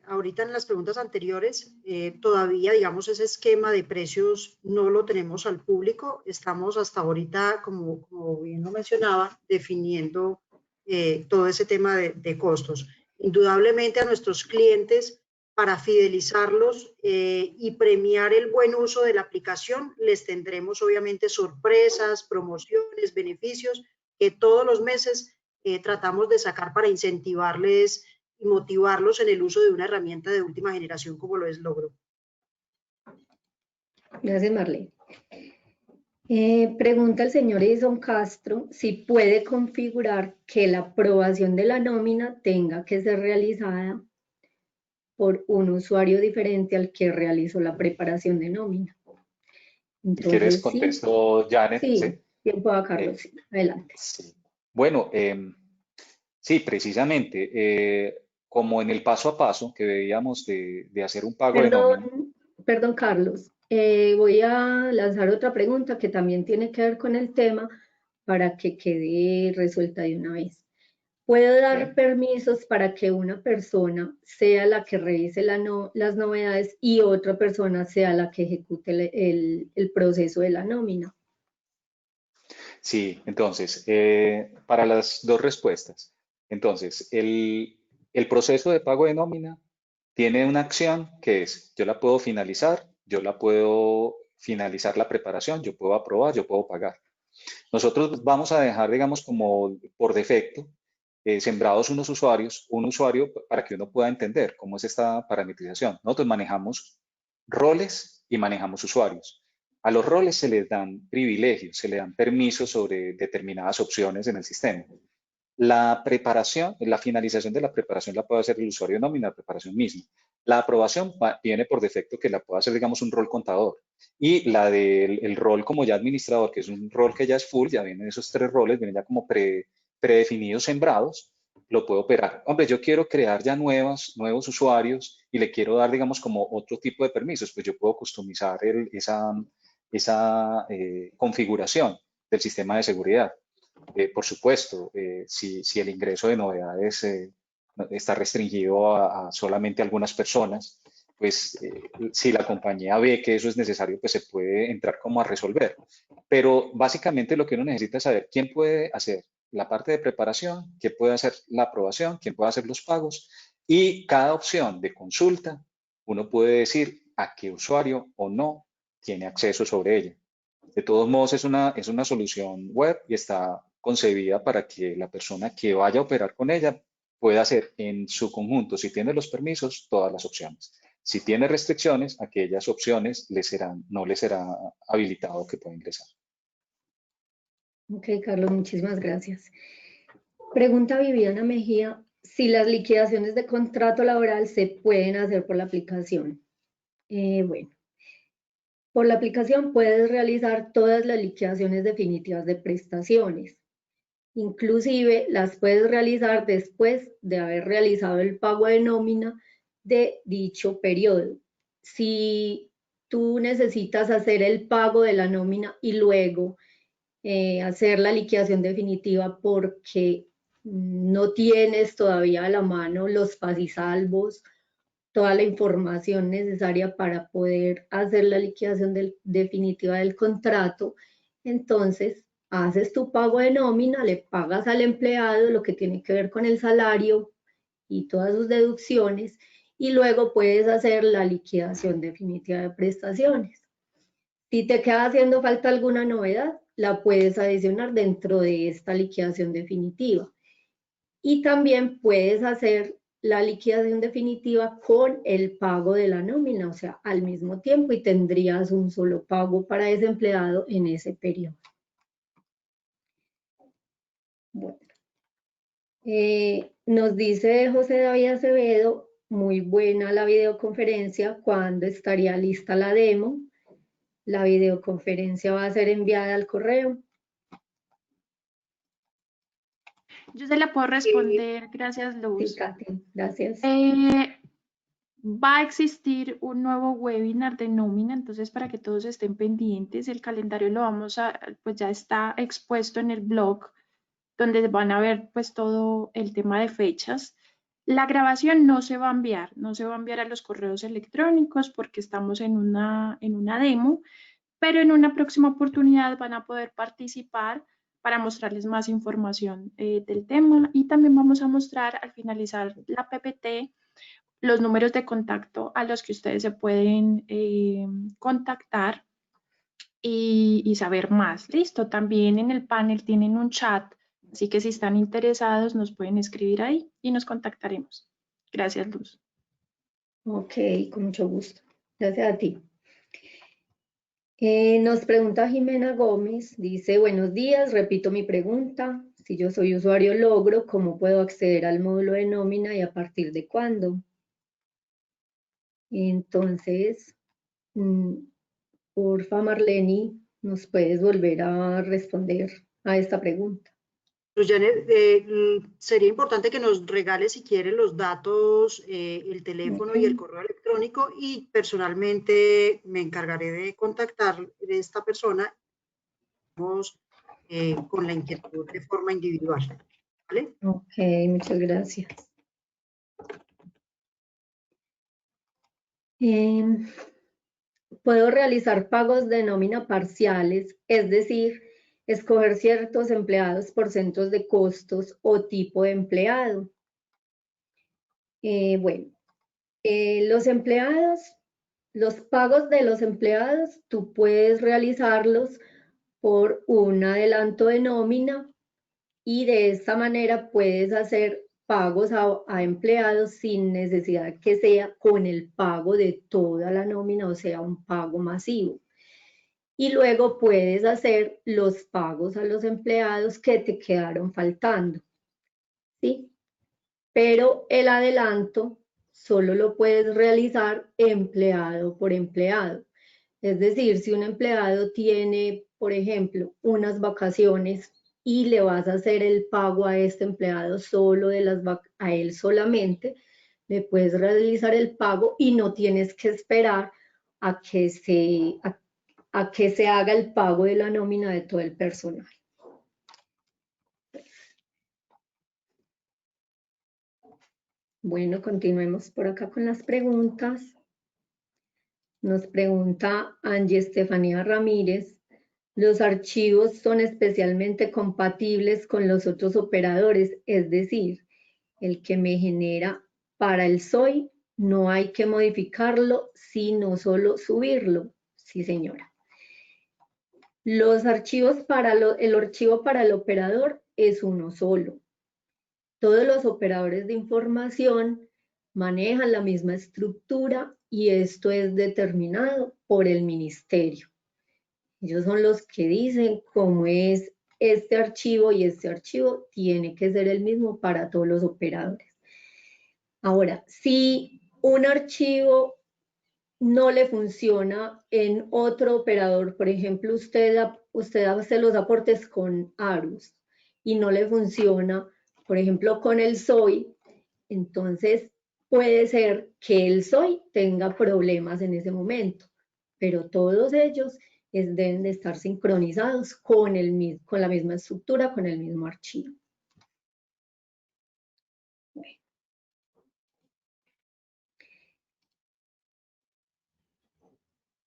ahorita en las preguntas anteriores, todavía, digamos, ese esquema de precios no lo tenemos al público. Estamos hasta ahorita, como bien lo mencionaba, definiendo todo ese tema de costos. Indudablemente a nuestros clientes, para fidelizarlos y premiar el buen uso de la aplicación, les tendremos obviamente sorpresas, promociones, beneficios que todos los meses tratamos de sacar para incentivarles y motivarlos en el uso de una herramienta de última generación como lo es Logro. Gracias, Marlene. Pregunta el señor Edison Castro si puede configurar que la aprobación de la nómina tenga que ser realizada por un usuario diferente al que realizó la preparación de nómina. Entonces, ¿quieres contesto, Janet? Sí, tiempo a Carlos, adelante. Sí. Bueno, sí, precisamente, como en el paso a paso que veíamos de hacer un pago de nómina. Perdón, Carlos, voy a lanzar otra pregunta que también tiene que ver con el tema para que quede resuelta de una vez. ¿Puedo dar permisos para que una persona sea la que revise las novedades y otra persona sea la que ejecute el proceso de la nómina? Sí, entonces, para las dos respuestas. Entonces, el proceso de pago de nómina tiene una acción que es, yo la puedo finalizar, yo la puedo finalizar la preparación, yo puedo aprobar, yo puedo pagar. Nosotros vamos a dejar, digamos, como por defecto, sembrados unos usuarios, un usuario para que uno pueda entender cómo es esta parametrización. Nosotros manejamos roles y manejamos usuarios. A los roles se les dan privilegios, se les dan permisos sobre determinadas opciones en el sistema. La preparación, la finalización de la preparación la puede hacer el usuario de nómina, la preparación misma. La aprobación viene por defecto que la puede hacer, digamos, un rol contador. Y la del rol como ya administrador, que es un rol que ya es full, ya vienen esos tres roles, vienen ya como predefinidos, sembrados, lo puedo operar. Hombre, yo quiero crear ya nuevos usuarios y le quiero dar, digamos, como otro tipo de permisos, pues yo puedo customizar esa configuración del sistema de seguridad. Por supuesto, si el ingreso de novedades está restringido a solamente algunas personas, pues si la compañía ve que eso es necesario, pues se puede entrar como a resolver. Pero básicamente lo que uno necesita es saber quién puede hacer la parte de preparación, quién puede hacer la aprobación, quién puede hacer los pagos, y cada opción de consulta, uno puede decir a qué usuario o no tiene acceso sobre ella. De todos modos, es una solución web y está concebida para que la persona que vaya a operar con ella pueda hacer en su conjunto, si tiene los permisos, todas las opciones. Si tiene restricciones, aquellas opciones no le será habilitado que pueda ingresar. Ok, Carlos, muchísimas gracias. Pregunta Viviana Mejía, si las liquidaciones de contrato laboral se pueden hacer por la aplicación. Bueno, por la aplicación puedes realizar todas las liquidaciones definitivas de prestaciones. Inclusive las puedes realizar después de haber realizado el pago de nómina de dicho periodo. Si tú necesitas hacer el pago de la nómina y luego hacer la liquidación definitiva porque no tienes todavía a la mano los pasisalvos, toda la información necesaria para poder hacer la liquidación definitiva del contrato, entonces haces tu pago de nómina, le pagas al empleado lo que tiene que ver con el salario y todas sus deducciones, y luego puedes hacer la liquidación definitiva de prestaciones. Si te queda haciendo falta alguna novedad, la puedes adicionar dentro de esta liquidación definitiva. Y también puedes hacer la liquidación definitiva con el pago de la nómina, o sea, al mismo tiempo, y tendrías un solo pago para ese empleado en ese periodo. Bueno. Nos dice José David Acevedo, muy buena la videoconferencia, ¿cuándo estaría lista la demo? La videoconferencia va a ser enviada al correo. Yo se la puedo responder, gracias Luz. Sí, Katy, gracias. Va a existir un nuevo webinar de nómina, entonces para que todos estén pendientes, el calendario lo vamos a, pues ya está expuesto en el blog, donde van a ver pues todo el tema de fechas. La grabación no se va a enviar, no se va a enviar a los correos electrónicos porque estamos en una demo, pero en una próxima oportunidad van a poder participar para mostrarles más información del tema, y también vamos a mostrar al finalizar la PPT los números de contacto a los que ustedes se pueden contactar y saber más. Listo, también en el panel tienen un chat, así que si están interesados nos pueden escribir ahí y nos contactaremos. Gracias, Luz. Ok, con mucho gusto. Gracias a ti. Nos pregunta Jimena Gómez, dice, buenos días, repito mi pregunta. Si yo soy usuario Logro, ¿cómo puedo acceder al módulo de nómina y a partir de cuándo? Entonces, porfa, Marleni, ¿nos puedes volver a responder a esta pregunta? Pues sería importante que nos regale, si quiere, los datos, el teléfono y el correo electrónico, y personalmente me encargaré de contactar a esta persona con la inquietud de forma individual. ¿Vale? Ok, muchas gracias. Puedo realizar pagos de nómina parciales, es decir, escoger ciertos empleados por centros de costos o tipo de empleado. Bueno, los pagos de los empleados, tú puedes realizarlos por un adelanto de nómina, y de esta manera puedes hacer pagos a empleados sin necesidad que sea con el pago de toda la nómina, o sea, un pago masivo. Y luego puedes hacer los pagos a los empleados que te quedaron faltando, ¿sí? Pero el adelanto solo lo puedes realizar empleado por empleado. Es decir, si un empleado tiene, por ejemplo, unas vacaciones y le vas a hacer el pago a este empleado solo a él solamente, le puedes realizar el pago y no tienes que esperar a que se haga el pago de la nómina de todo el personal. Bueno, continuemos por acá con las preguntas. Nos pregunta Angie Estefanía Ramírez, ¿los archivos son especialmente compatibles con los otros operadores? Es decir, el que me genera para el SOI, no hay que modificarlo, sino solo subirlo. Sí, señora. Los archivos el archivo para el operador es uno solo. Todos los operadores de información manejan la misma estructura y esto es determinado por el ministerio. Ellos son los que dicen cómo es este archivo, y este archivo tiene que ser el mismo para todos los operadores. Ahora, si un archivo no le funciona en otro operador, por ejemplo, usted hace los aportes con ARUS y no le funciona, por ejemplo, con el SOI, entonces puede ser que el SOI tenga problemas en ese momento, pero todos ellos deben de estar sincronizados con la misma estructura, con el mismo archivo. Bueno.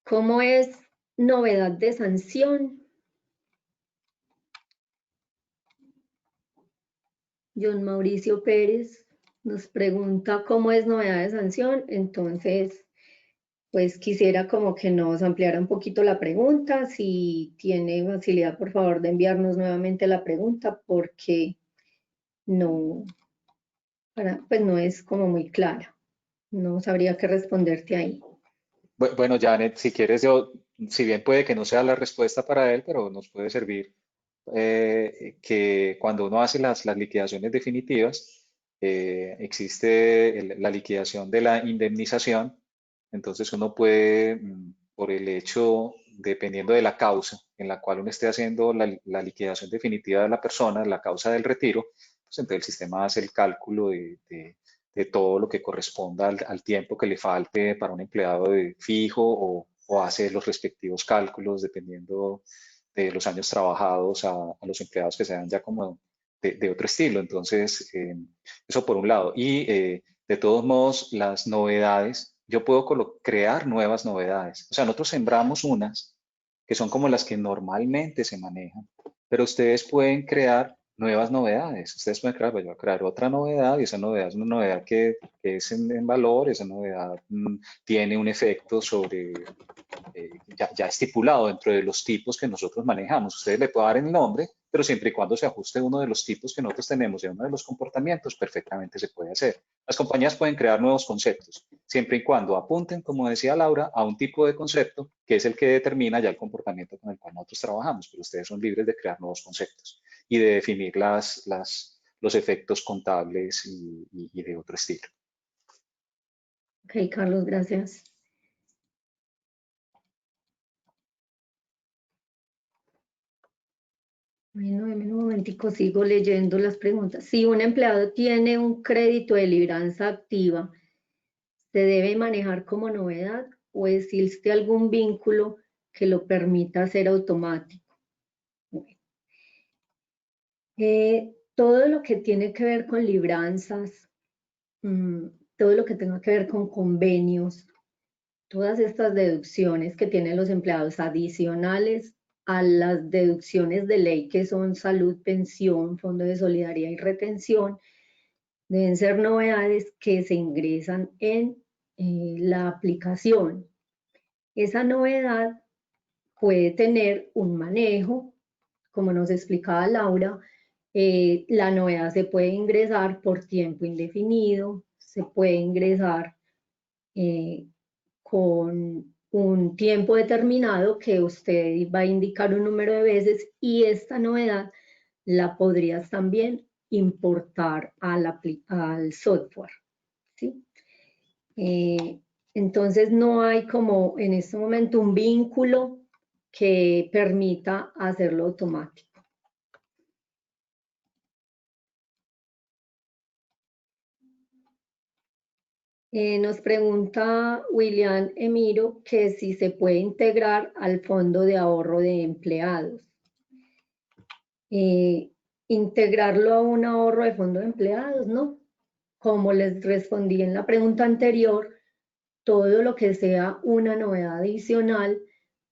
¿Cómo es novedad de sanción? John Mauricio Pérez. nos pregunta cómo es novedad de sanción, entonces pues quisiera como que nos ampliara un poquito la pregunta. Si tiene facilidad, por favor, de enviarnos nuevamente la pregunta, porque no, pues no es como muy clara. No sabría qué responderte ahí. Bueno, Janet, si quieres, yo, si bien puede que no sea la respuesta para él, pero nos puede servir que cuando uno hace las liquidaciones definitivas, existe la liquidación de la indemnización. Entonces uno puede, por el hecho, dependiendo de la causa en la cual uno esté haciendo la liquidación definitiva de la persona, la causa del retiro, pues entonces el sistema hace el cálculo de todo lo que corresponda al tiempo que le falte para un empleado fijo o hace los respectivos cálculos dependiendo de los años trabajados a los empleados que sean ya como de otro estilo. Entonces, eso por un lado. Y de todos modos, las novedades, yo puedo crear nuevas novedades. O sea, nosotros sembramos unas que son como las que normalmente se manejan, pero ustedes pueden crear nuevas novedades. Ustedes pueden crear, pues, yo voy a crear otra novedad y esa novedad es una novedad que es en valor, esa novedad tiene un efecto sobre ya estipulado dentro de los tipos que nosotros manejamos. Ustedes le pueden dar el nombre, pero siempre y cuando se ajuste uno de los tipos que nosotros tenemos y a uno de los comportamientos, perfectamente se puede hacer. Las compañías pueden crear nuevos conceptos, siempre y cuando apunten, como decía Laura, a un tipo de concepto que es el que determina ya el comportamiento con el cual nosotros trabajamos, pero ustedes son libres de crear nuevos conceptos y de definir los efectos contables y de otro estilo. Ok, Carlos, gracias. Bueno, en un momentico sigo leyendo las preguntas. Si un empleado tiene un crédito de libranza activa, ¿se debe manejar como novedad o existe algún vínculo que lo permita hacer automático? Bueno, todo lo que tiene que ver con libranzas, todo lo que tenga que ver con convenios, todas estas deducciones que tienen los empleados adicionales a las deducciones de ley que son salud, pensión, fondo de solidaridad y retención, deben ser novedades que se ingresan en la aplicación. Esa novedad puede tener un manejo, como nos explicaba Laura. La novedad se puede ingresar por tiempo indefinido, se puede ingresar con un tiempo determinado que usted va a indicar un número de veces, y esta novedad la podrías también importar al software, ¿sí? Entonces no hay como en este momento un vínculo que permita hacerlo automático. Nos pregunta William Emiro que si se puede integrar al fondo de ahorro de empleados. Integrarlo a un ahorro de fondo de empleados, ¿no? Como les respondí en la pregunta anterior, todo lo que sea una novedad adicional,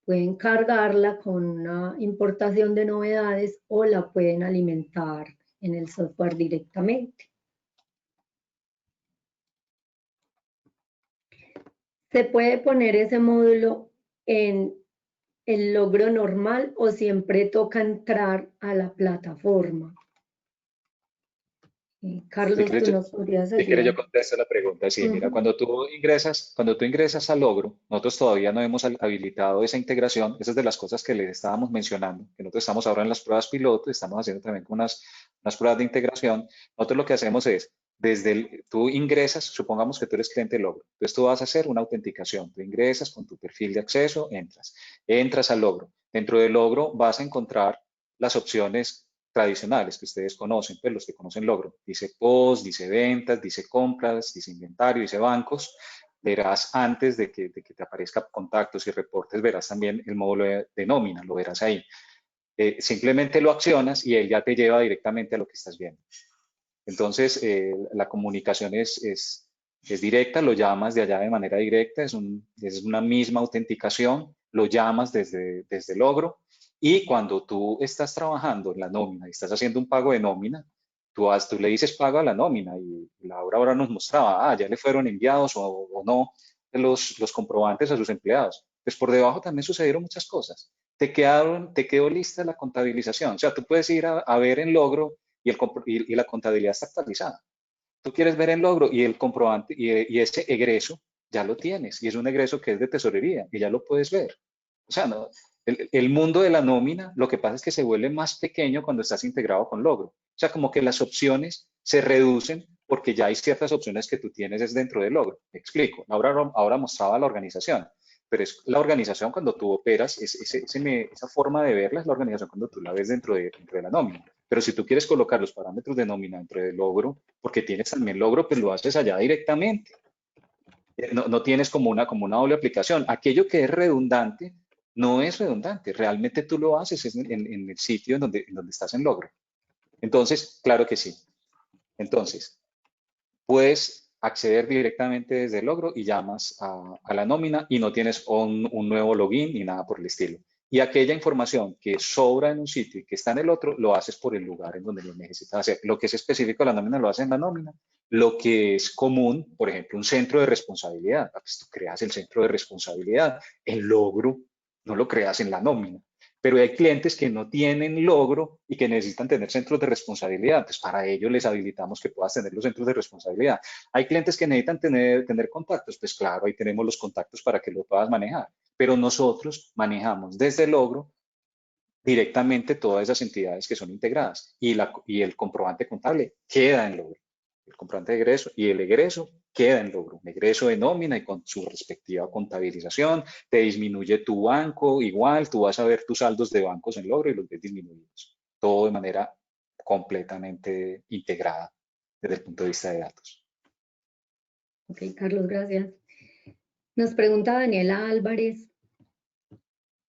pueden cargarla con una importación de novedades o la pueden alimentar en el software directamente. ¿Se puede poner ese módulo en el logro normal o siempre toca entrar a la plataforma? Carlos, tú nos podrías Si quieres, yo ayudar. contesto la pregunta. Sí, mira, cuando tú ingresas a Logro, nosotros todavía no hemos habilitado esa integración. Esa es de las cosas que les estábamos mencionando, que nosotros estamos ahora en las pruebas piloto, estamos haciendo también unas pruebas de integración. Nosotros lo que hacemos es, tú ingresas, supongamos que tú eres cliente de Logro, entonces tú vas a hacer una autenticación. Tú ingresas con tu perfil de acceso, entras al Logro. Dentro del Logro vas a encontrar las opciones tradicionales que ustedes conocen, pues los que conocen Logro. Dice post, dice ventas, dice compras, dice inventario, dice bancos. Verás antes de que te aparezca contactos y reportes, verás también el módulo de nómina, lo verás ahí. Simplemente lo accionas y él ya te lleva directamente a lo que estás viendo. Entonces, la comunicación es directa, lo llamas de allá de manera directa, es una misma autenticación, lo llamas desde Logro. Y cuando tú estás trabajando en la nómina y estás haciendo un pago de nómina, Tú le dices pago a la nómina y Laura ahora nos mostraba, ya le fueron enviados o no los comprobantes a sus empleados. Pues por debajo también sucedieron muchas cosas. Te quedó lista la contabilización. O sea, tú puedes ir a ver en logro y la contabilidad está actualizada. Tú quieres ver en logro y el comprobante y ese egreso ya lo tienes y es un egreso que es de tesorería y ya lo puedes ver. O sea, no, el mundo de la nómina, lo que pasa es que se vuelve más pequeño cuando estás integrado con logro. O sea, como que las opciones se reducen porque ya hay ciertas opciones que tú tienes es dentro de logro. Me explico. Ahora mostraba la organización, pero es la organización cuando tú operas, esa forma de verla es la organización cuando tú la ves dentro de la nómina. Pero si tú quieres colocar los parámetros de nómina dentro del logro, porque tienes también logro, pues lo haces allá directamente. No tienes como una doble aplicación. Aquello que es redundante, no es redundante. Realmente tú lo haces en el sitio en donde estás en logro. Entonces, claro que sí. Entonces, puedes acceder directamente desde el logro y llamas a la nómina y no tienes un nuevo login ni nada por el estilo. Y aquella información que sobra en un sitio y que está en el otro, lo haces por el lugar en donde lo necesitas hacer. Lo que es específico de la nómina lo haces en la nómina. Lo que es común, por ejemplo, un centro de responsabilidad. Pues tú creas el centro de responsabilidad. El logro no lo creas en la nómina. Pero hay clientes que no tienen logro y que necesitan tener centros de responsabilidad. Pues para ello les habilitamos que puedas tener los centros de responsabilidad. Hay clientes que necesitan tener contactos. Pues claro, ahí tenemos los contactos para que lo puedas manejar. Pero nosotros manejamos desde el logro directamente todas esas entidades que son integradas y el comprobante contable queda en logro. El comprobante de egreso y el egreso queda en logro. Un egreso de nómina y con su respectiva contabilización, te disminuye tu banco, igual tú vas a ver tus saldos de bancos en logro y los ves disminuidos. Todo de manera completamente integrada desde el punto de vista de datos. Ok, Carlos, gracias. Nos pregunta Daniela Álvarez,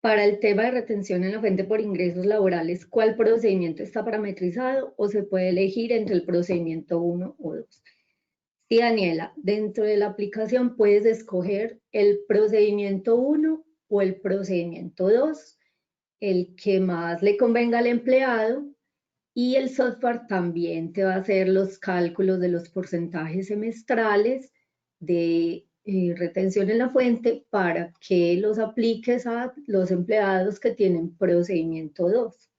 para el tema de retención en la fuente por ingresos laborales, ¿cuál procedimiento está parametrizado o se puede elegir entre el procedimiento 1 o 2? Sí, Daniela, dentro de la aplicación puedes escoger el procedimiento 1 o el procedimiento 2, el que más le convenga al empleado, y el software también te va a hacer los cálculos de los porcentajes semestrales de retención en la fuente para que los apliques a los empleados que tienen procedimiento 2.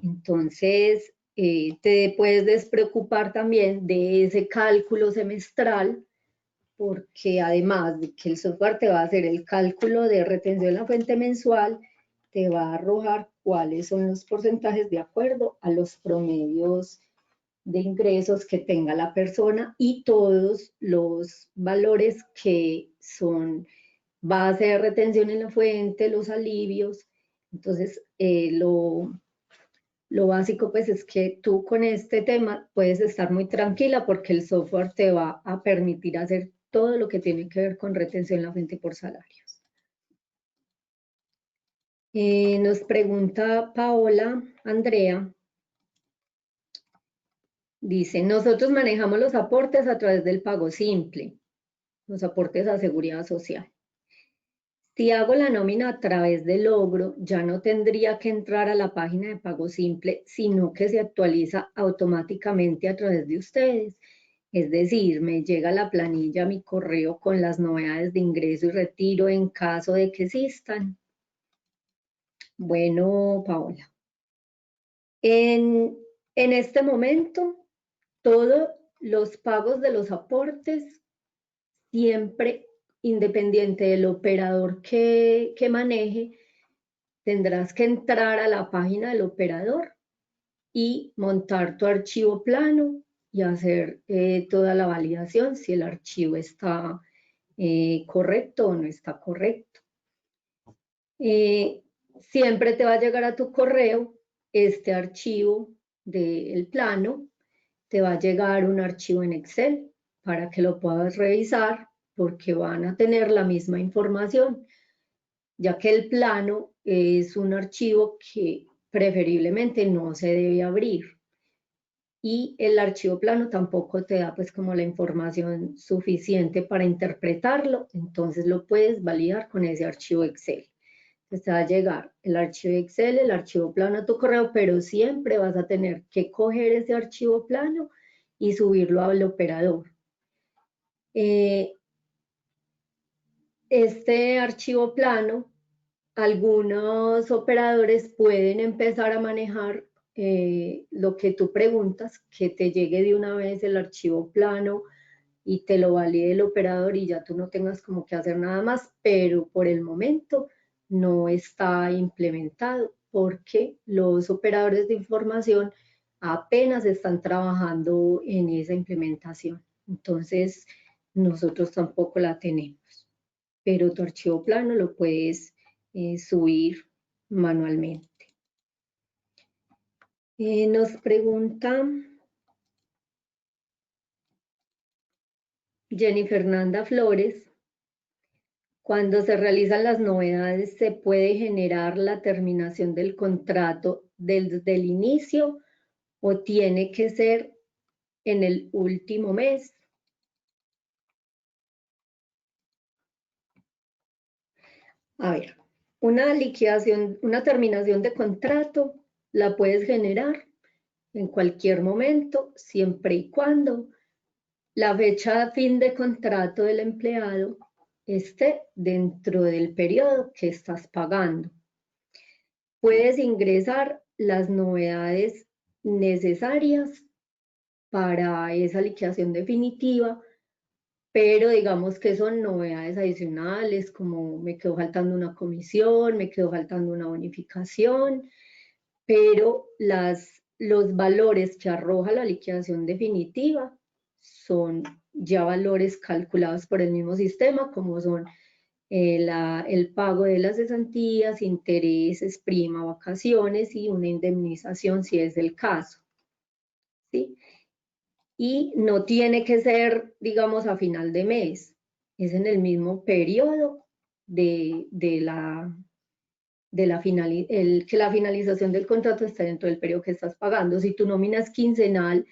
Entonces, te puedes despreocupar también de ese cálculo semestral, porque además de que el software te va a hacer el cálculo de retención en la fuente mensual, te va a arrojar cuáles son los porcentajes de acuerdo a los promedios de ingresos que tenga la persona y todos los valores que son base de retención en la fuente, los alivios. Entonces, lo básico pues es que tú con este tema puedes estar muy tranquila porque el software te va a permitir hacer todo lo que tiene que ver con retención en la fuente por salarios. Nos pregunta Paola Andrea. Dice, nosotros manejamos los aportes a través del pago simple, los aportes a seguridad social. Si hago la nómina a través del logro, ya no tendría que entrar a la página de pago simple, sino que se actualiza automáticamente a través de ustedes. Es decir, me llega la planilla a mi correo con las novedades de ingreso y retiro en caso de que existan. Bueno, Paola. En este momento, todos los pagos de los aportes, siempre independiente del operador que maneje, tendrás que entrar a la página del operador y montar tu archivo plano y hacer toda la validación si el archivo está correcto o no está correcto. Siempre te va a llegar a tu correo este archivo del plano, te va a llegar un archivo en Excel para que lo puedas revisar porque van a tener la misma información, ya que el plano es un archivo que preferiblemente no se debe abrir. Y el archivo plano tampoco te da pues como la información suficiente para interpretarlo, entonces lo puedes validar con ese archivo Excel. Pues te va a llegar el archivo Excel, el archivo plano a tu correo, pero siempre vas a tener que coger ese archivo plano y subirlo al operador. Este archivo plano, algunos operadores pueden empezar a manejar lo que tú preguntas, que te llegue de una vez el archivo plano y te lo valide el operador y ya tú no tengas como que hacer nada más, pero por el momento no está implementado porque los operadores de información apenas están trabajando en esa implementación. Entonces, nosotros tampoco la tenemos, pero tu archivo plano lo puedes subir manualmente. Nos preguntan Jenny Fernanda Flores, cuando se realizan las novedades, ¿se puede generar la terminación del contrato desde el inicio o tiene que ser en el último mes? A ver, una liquidación, una terminación de contrato la puedes generar en cualquier momento, siempre y cuando la fecha de fin de contrato del empleado esté dentro del periodo que estás pagando. Puedes ingresar las novedades necesarias para esa liquidación definitiva, pero digamos que son novedades adicionales, como me quedó faltando una comisión, me quedó faltando una bonificación, pero los valores que arroja la liquidación definitiva son ya valores calculados por el mismo sistema, como son el pago de las cesantías, intereses, prima, vacaciones y una indemnización si es el caso, ¿sí? Y no tiene que ser, digamos, a final de mes, es en el mismo periodo que la finalización del contrato está dentro del periodo que estás pagando. Si tu nómina es quincenal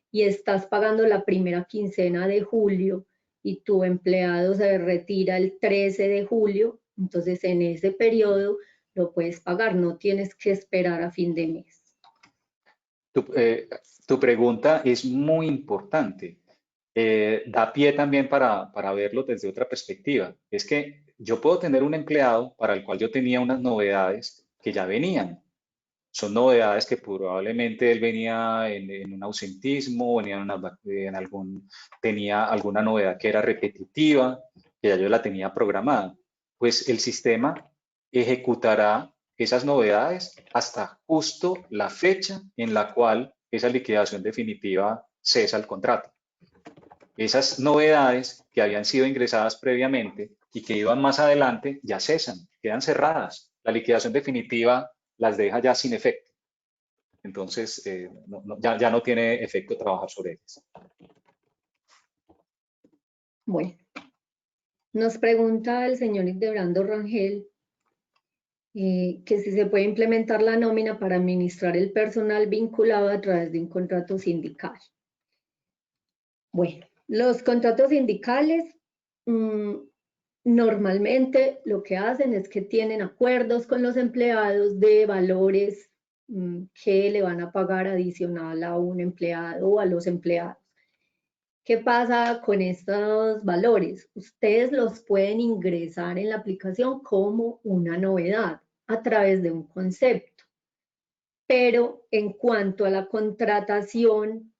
y estás pagando la primera quincena de julio y tu empleado se retira el 13 de julio, entonces en ese periodo lo puedes pagar, no tienes que esperar a fin de mes. Tu pregunta es muy importante. Da pie también para verlo desde otra perspectiva. Es que yo puedo tener un empleado para el cual yo tenía unas novedades que ya venían. Son novedades que probablemente él venía en un ausentismo, venía tenía alguna novedad que era repetitiva, que ya yo la tenía programada. Pues el sistema ejecutará esas novedades hasta justo la fecha en la cual esa liquidación definitiva cesa el contrato. Esas novedades que habían sido ingresadas previamente y que iban más adelante ya cesan, quedan cerradas. La liquidación definitiva las deja ya sin efecto. Entonces, ya no tiene efecto trabajar sobre ellas. Bueno, nos pregunta el señor Hildebrando Rangel que si se puede implementar la nómina para administrar el personal vinculado a través de un contrato sindical. Bueno, los contratos sindicales normalmente lo que hacen es que tienen acuerdos con los empleados de valores que le van a pagar adicional a un empleado o a los empleados. ¿Qué pasa con estos valores? Ustedes los pueden ingresar en la aplicación como una novedad a través de un concepto. Pero en cuanto a la contratación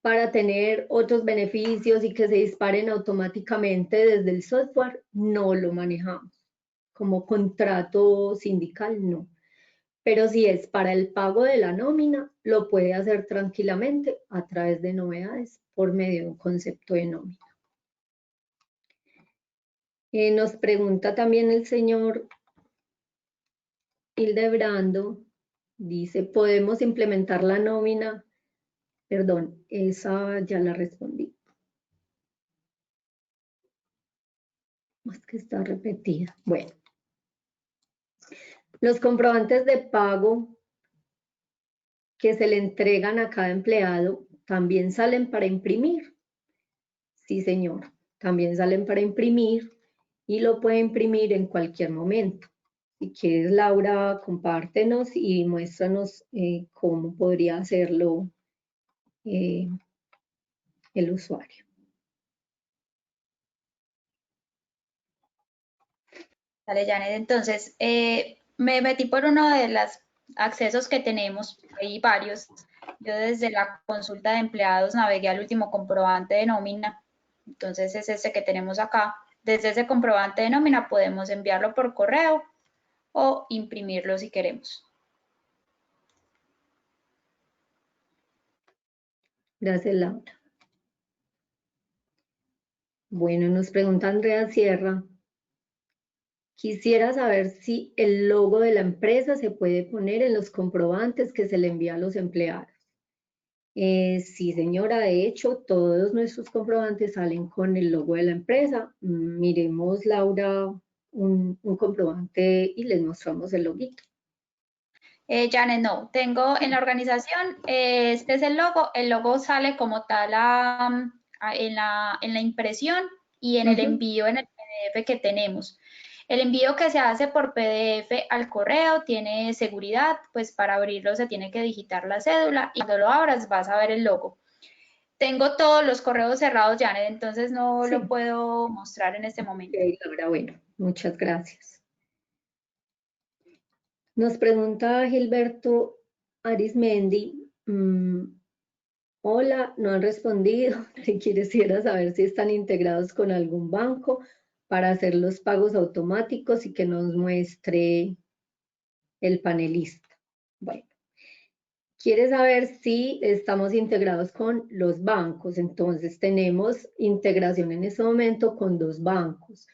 para tener otros beneficios y que se disparen automáticamente desde el software, no lo manejamos. Como contrato sindical, no. Pero si es para el pago de la nómina, lo puede hacer tranquilamente a través de novedades por medio de un concepto de nómina. Nos pregunta también el señor Hildebrando, dice, ¿podemos implementar la nómina? Perdón, esa ya la respondí. Más que está repetida. Bueno. Los comprobantes de pago que se le entregan a cada empleado también salen para imprimir. Sí, señor, también salen para imprimir y lo puede imprimir en cualquier momento. Si quieres, Laura, compártenos y muéstranos cómo podría hacerlo el usuario. Dale, Janet. Entonces, me metí por uno de los accesos que tenemos, hay varios. Yo desde la consulta de empleados navegué al último comprobante de nómina. Entonces es ese que tenemos acá. Desde ese comprobante de nómina podemos enviarlo por correo o imprimirlo si queremos. Gracias, Laura. Bueno, nos pregunta Andrea Sierra. Quisiera saber si el logo de la empresa se puede poner en los comprobantes que se le envía a los empleados. Sí, señora, de hecho, todos nuestros comprobantes salen con el logo de la empresa. Miremos, Laura, un comprobante y les mostramos el loguito. Janet, no, tengo en la organización, este es el logo sale como tal en la impresión y en el envío en el PDF que tenemos. El envío que se hace por PDF al correo tiene seguridad, pues para abrirlo se tiene que digitar la cédula y cuando lo abras vas a ver el logo. Tengo todos los correos cerrados, Janet, entonces no lo puedo mostrar en este momento. Ok, Laura, bueno, muchas gracias. Nos pregunta Gilberto Arismendi, hola, no han respondido, quisiera saber si están integrados con algún banco para hacer los pagos automáticos y que nos muestre el panelista. Bueno, quiere saber si estamos integrados con los bancos, entonces tenemos integración en este momento con dos bancos,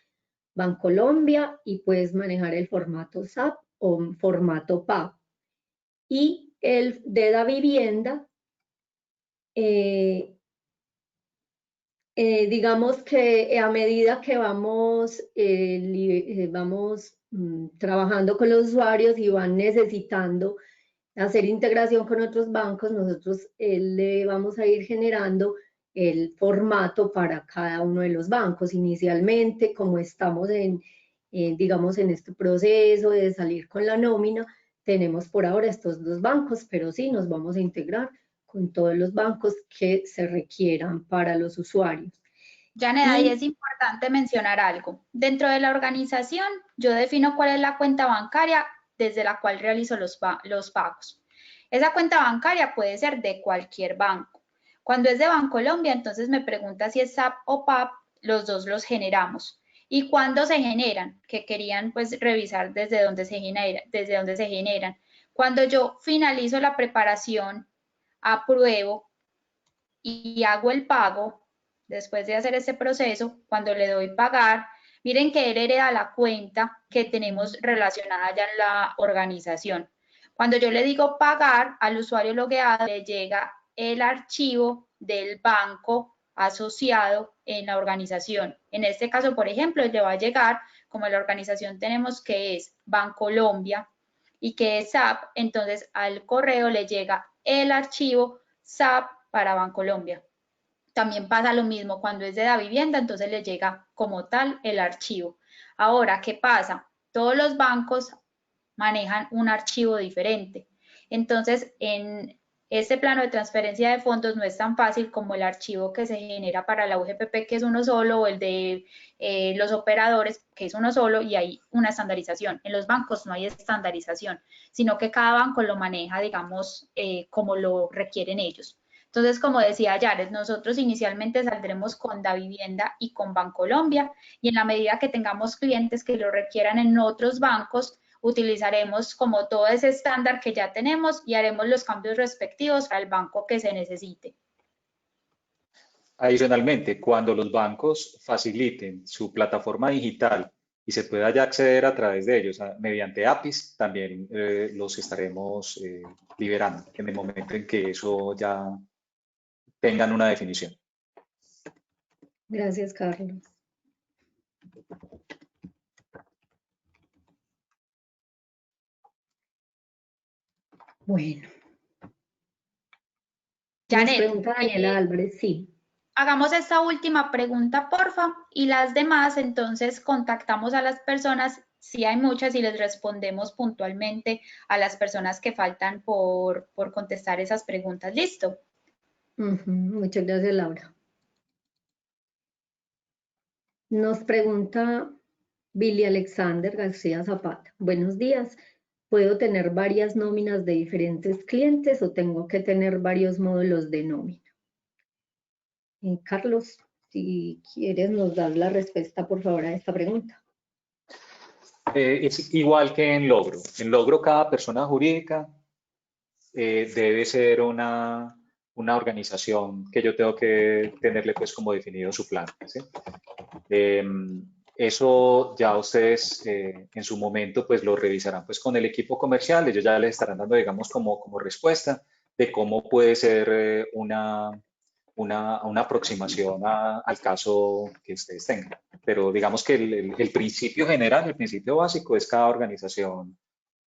Bancolombia y puedes manejar el formato SAP o formato PAP. Y el de la vivienda, digamos que a medida que vamos trabajando con los usuarios y van necesitando hacer integración con otros bancos, nosotros le vamos a ir generando el formato para cada uno de los bancos. Inicialmente, como estamos digamos, en este proceso de salir con la nómina, tenemos por ahora estos dos bancos, pero sí nos vamos a integrar con todos los bancos que se requieran para los usuarios. Janet, ahí es importante mencionar algo. Dentro de la organización, yo defino cuál es la cuenta bancaria desde la cual realizo los pagos. Esa cuenta bancaria puede ser de cualquier banco. Cuando es de Bancolombia, entonces me pregunta si es SAP o PAP, los dos los generamos. ¿Y cuándo se generan? Que querían pues revisar desde dónde se generan. Cuando yo finalizo la preparación, apruebo y hago el pago, después de hacer ese proceso, cuando le doy pagar, miren que él hereda la cuenta que tenemos relacionada ya en la organización. Cuando yo le digo pagar al usuario logueado, le llega el archivo del banco asociado en la organización. En este caso, por ejemplo, le va a llegar, como en la organización tenemos que es Bancolombia y que es SAP, entonces al correo le llega el archivo SAP para Bancolombia. También pasa lo mismo cuando es de la vivienda, entonces le llega como tal el archivo. Ahora, ¿qué pasa? Todos los bancos manejan un archivo diferente. Entonces, en este plano de transferencia de fondos no es tan fácil como el archivo que se genera para la UGPP, que es uno solo, o el de los operadores, que es uno solo, y hay una estandarización. En los bancos no hay estandarización, sino que cada banco lo maneja, digamos, como lo requieren ellos. Entonces, como decía Jared, nosotros inicialmente saldremos con Davivienda y con Bancolombia, y en la medida que tengamos clientes que lo requieran en otros bancos, utilizaremos como todo ese estándar que ya tenemos y haremos los cambios respectivos al banco que se necesite. Adicionalmente, cuando los bancos faciliten su plataforma digital y se pueda ya acceder a través de ellos mediante APIs, también los estaremos liberando en el momento en que eso ya tengan una definición. Gracias, Carlos. Bueno. Janet, nos pregunta Daniela Álvarez, sí. Hagamos esta última pregunta, porfa, y las demás, entonces contactamos a las personas sí hay muchas y les respondemos puntualmente a las personas que faltan por contestar esas preguntas. ¿Listo? Muchas gracias, Laura. Nos pregunta Billy Alexander García Zapata. Buenos días. ¿Puedo tener varias nóminas de diferentes clientes o tengo que tener varios módulos de nómina? Carlos, si quieres nos das la respuesta, por favor, a esta pregunta. Es igual que en Logro. En Logro cada persona jurídica debe ser una organización que yo tengo que tenerle pues como definido su plan, ¿sí? Eso ya ustedes en su momento pues lo revisarán pues con el equipo comercial, ellos ya les estarán dando digamos como respuesta de cómo puede ser una aproximación al caso que ustedes tengan. Pero digamos que el principio general, el principio básico es cada organización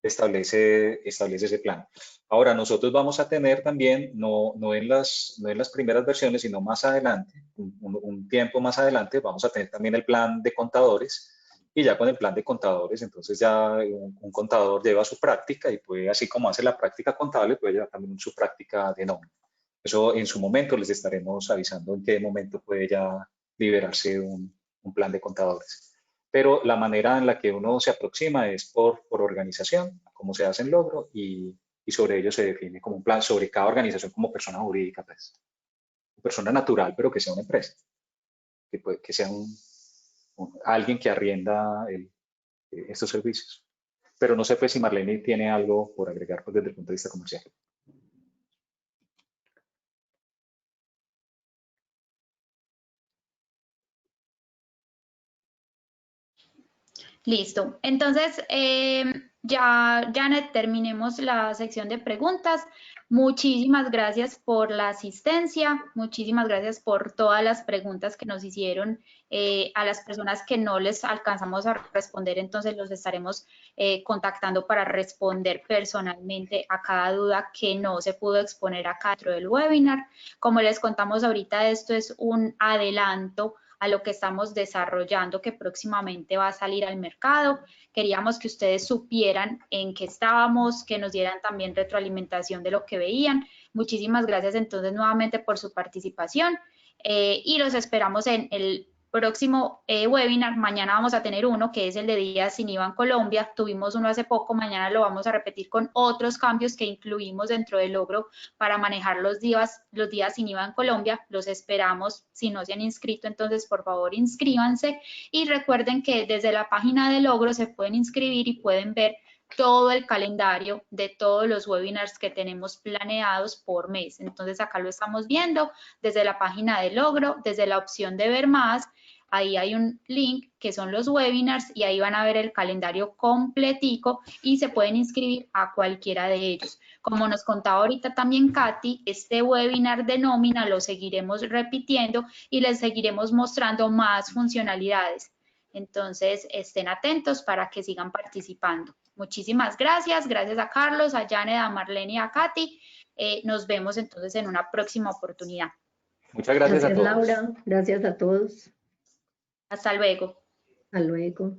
establece ese plan. Ahora, nosotros vamos a tener también, no en las primeras versiones, sino más adelante, un tiempo más adelante, vamos a tener también el plan de contadores, y ya con el plan de contadores, entonces ya un contador lleva su práctica y puede, así como hace la práctica contable, puede llevar también su práctica de nómina. Eso en su momento les estaremos avisando en qué momento puede ya liberarse un plan de contadores. Pero la manera en la que uno se aproxima es por organización, como se hace en Logro, y sobre ello se define como un plan sobre cada organización como persona jurídica, pues. Persona natural, pero que sea una empresa, que sea alguien que arrienda estos servicios. Pero no sé pues si Marlene tiene algo por agregar pues, desde el punto de vista comercial. Listo. Entonces, ya, Janet, terminemos la sección de preguntas. Muchísimas gracias por la asistencia, muchísimas gracias por todas las preguntas que nos hicieron. A las personas que no les alcanzamos a responder, entonces los estaremos contactando para responder personalmente a cada duda que no se pudo exponer acá dentro del webinar. Como les contamos ahorita, esto es un adelanto a lo que estamos desarrollando que próximamente va a salir al mercado. Queríamos que ustedes supieran en qué estábamos, que nos dieran también retroalimentación de lo que veían. Muchísimas gracias entonces nuevamente por su participación y los esperamos en el próximo webinar. Mañana vamos a tener uno que es el de días sin IVA en Colombia. Tuvimos uno hace poco, mañana lo vamos a repetir con otros cambios que incluimos dentro del Logro para manejar los días sin IVA en Colombia. Los esperamos. Si no se han inscrito, entonces por favor inscríbanse y recuerden que desde la página de Logro se pueden inscribir y pueden ver todo el calendario de todos los webinars que tenemos planeados por mes. Entonces acá lo estamos viendo desde la página de Logro, desde la opción de ver más. Ahí hay un link que son los webinars y ahí van a ver el calendario completico y se pueden inscribir a cualquiera de ellos. Como nos contaba ahorita también Katy, este webinar de nómina lo seguiremos repitiendo y les seguiremos mostrando más funcionalidades. Entonces, estén atentos para que sigan participando. Muchísimas gracias. Gracias a Carlos, a Janet, a Marlene y a Katy. Nos vemos entonces en una próxima oportunidad. Muchas gracias a todos. Laura. Gracias a todos. Hasta luego. Hasta luego.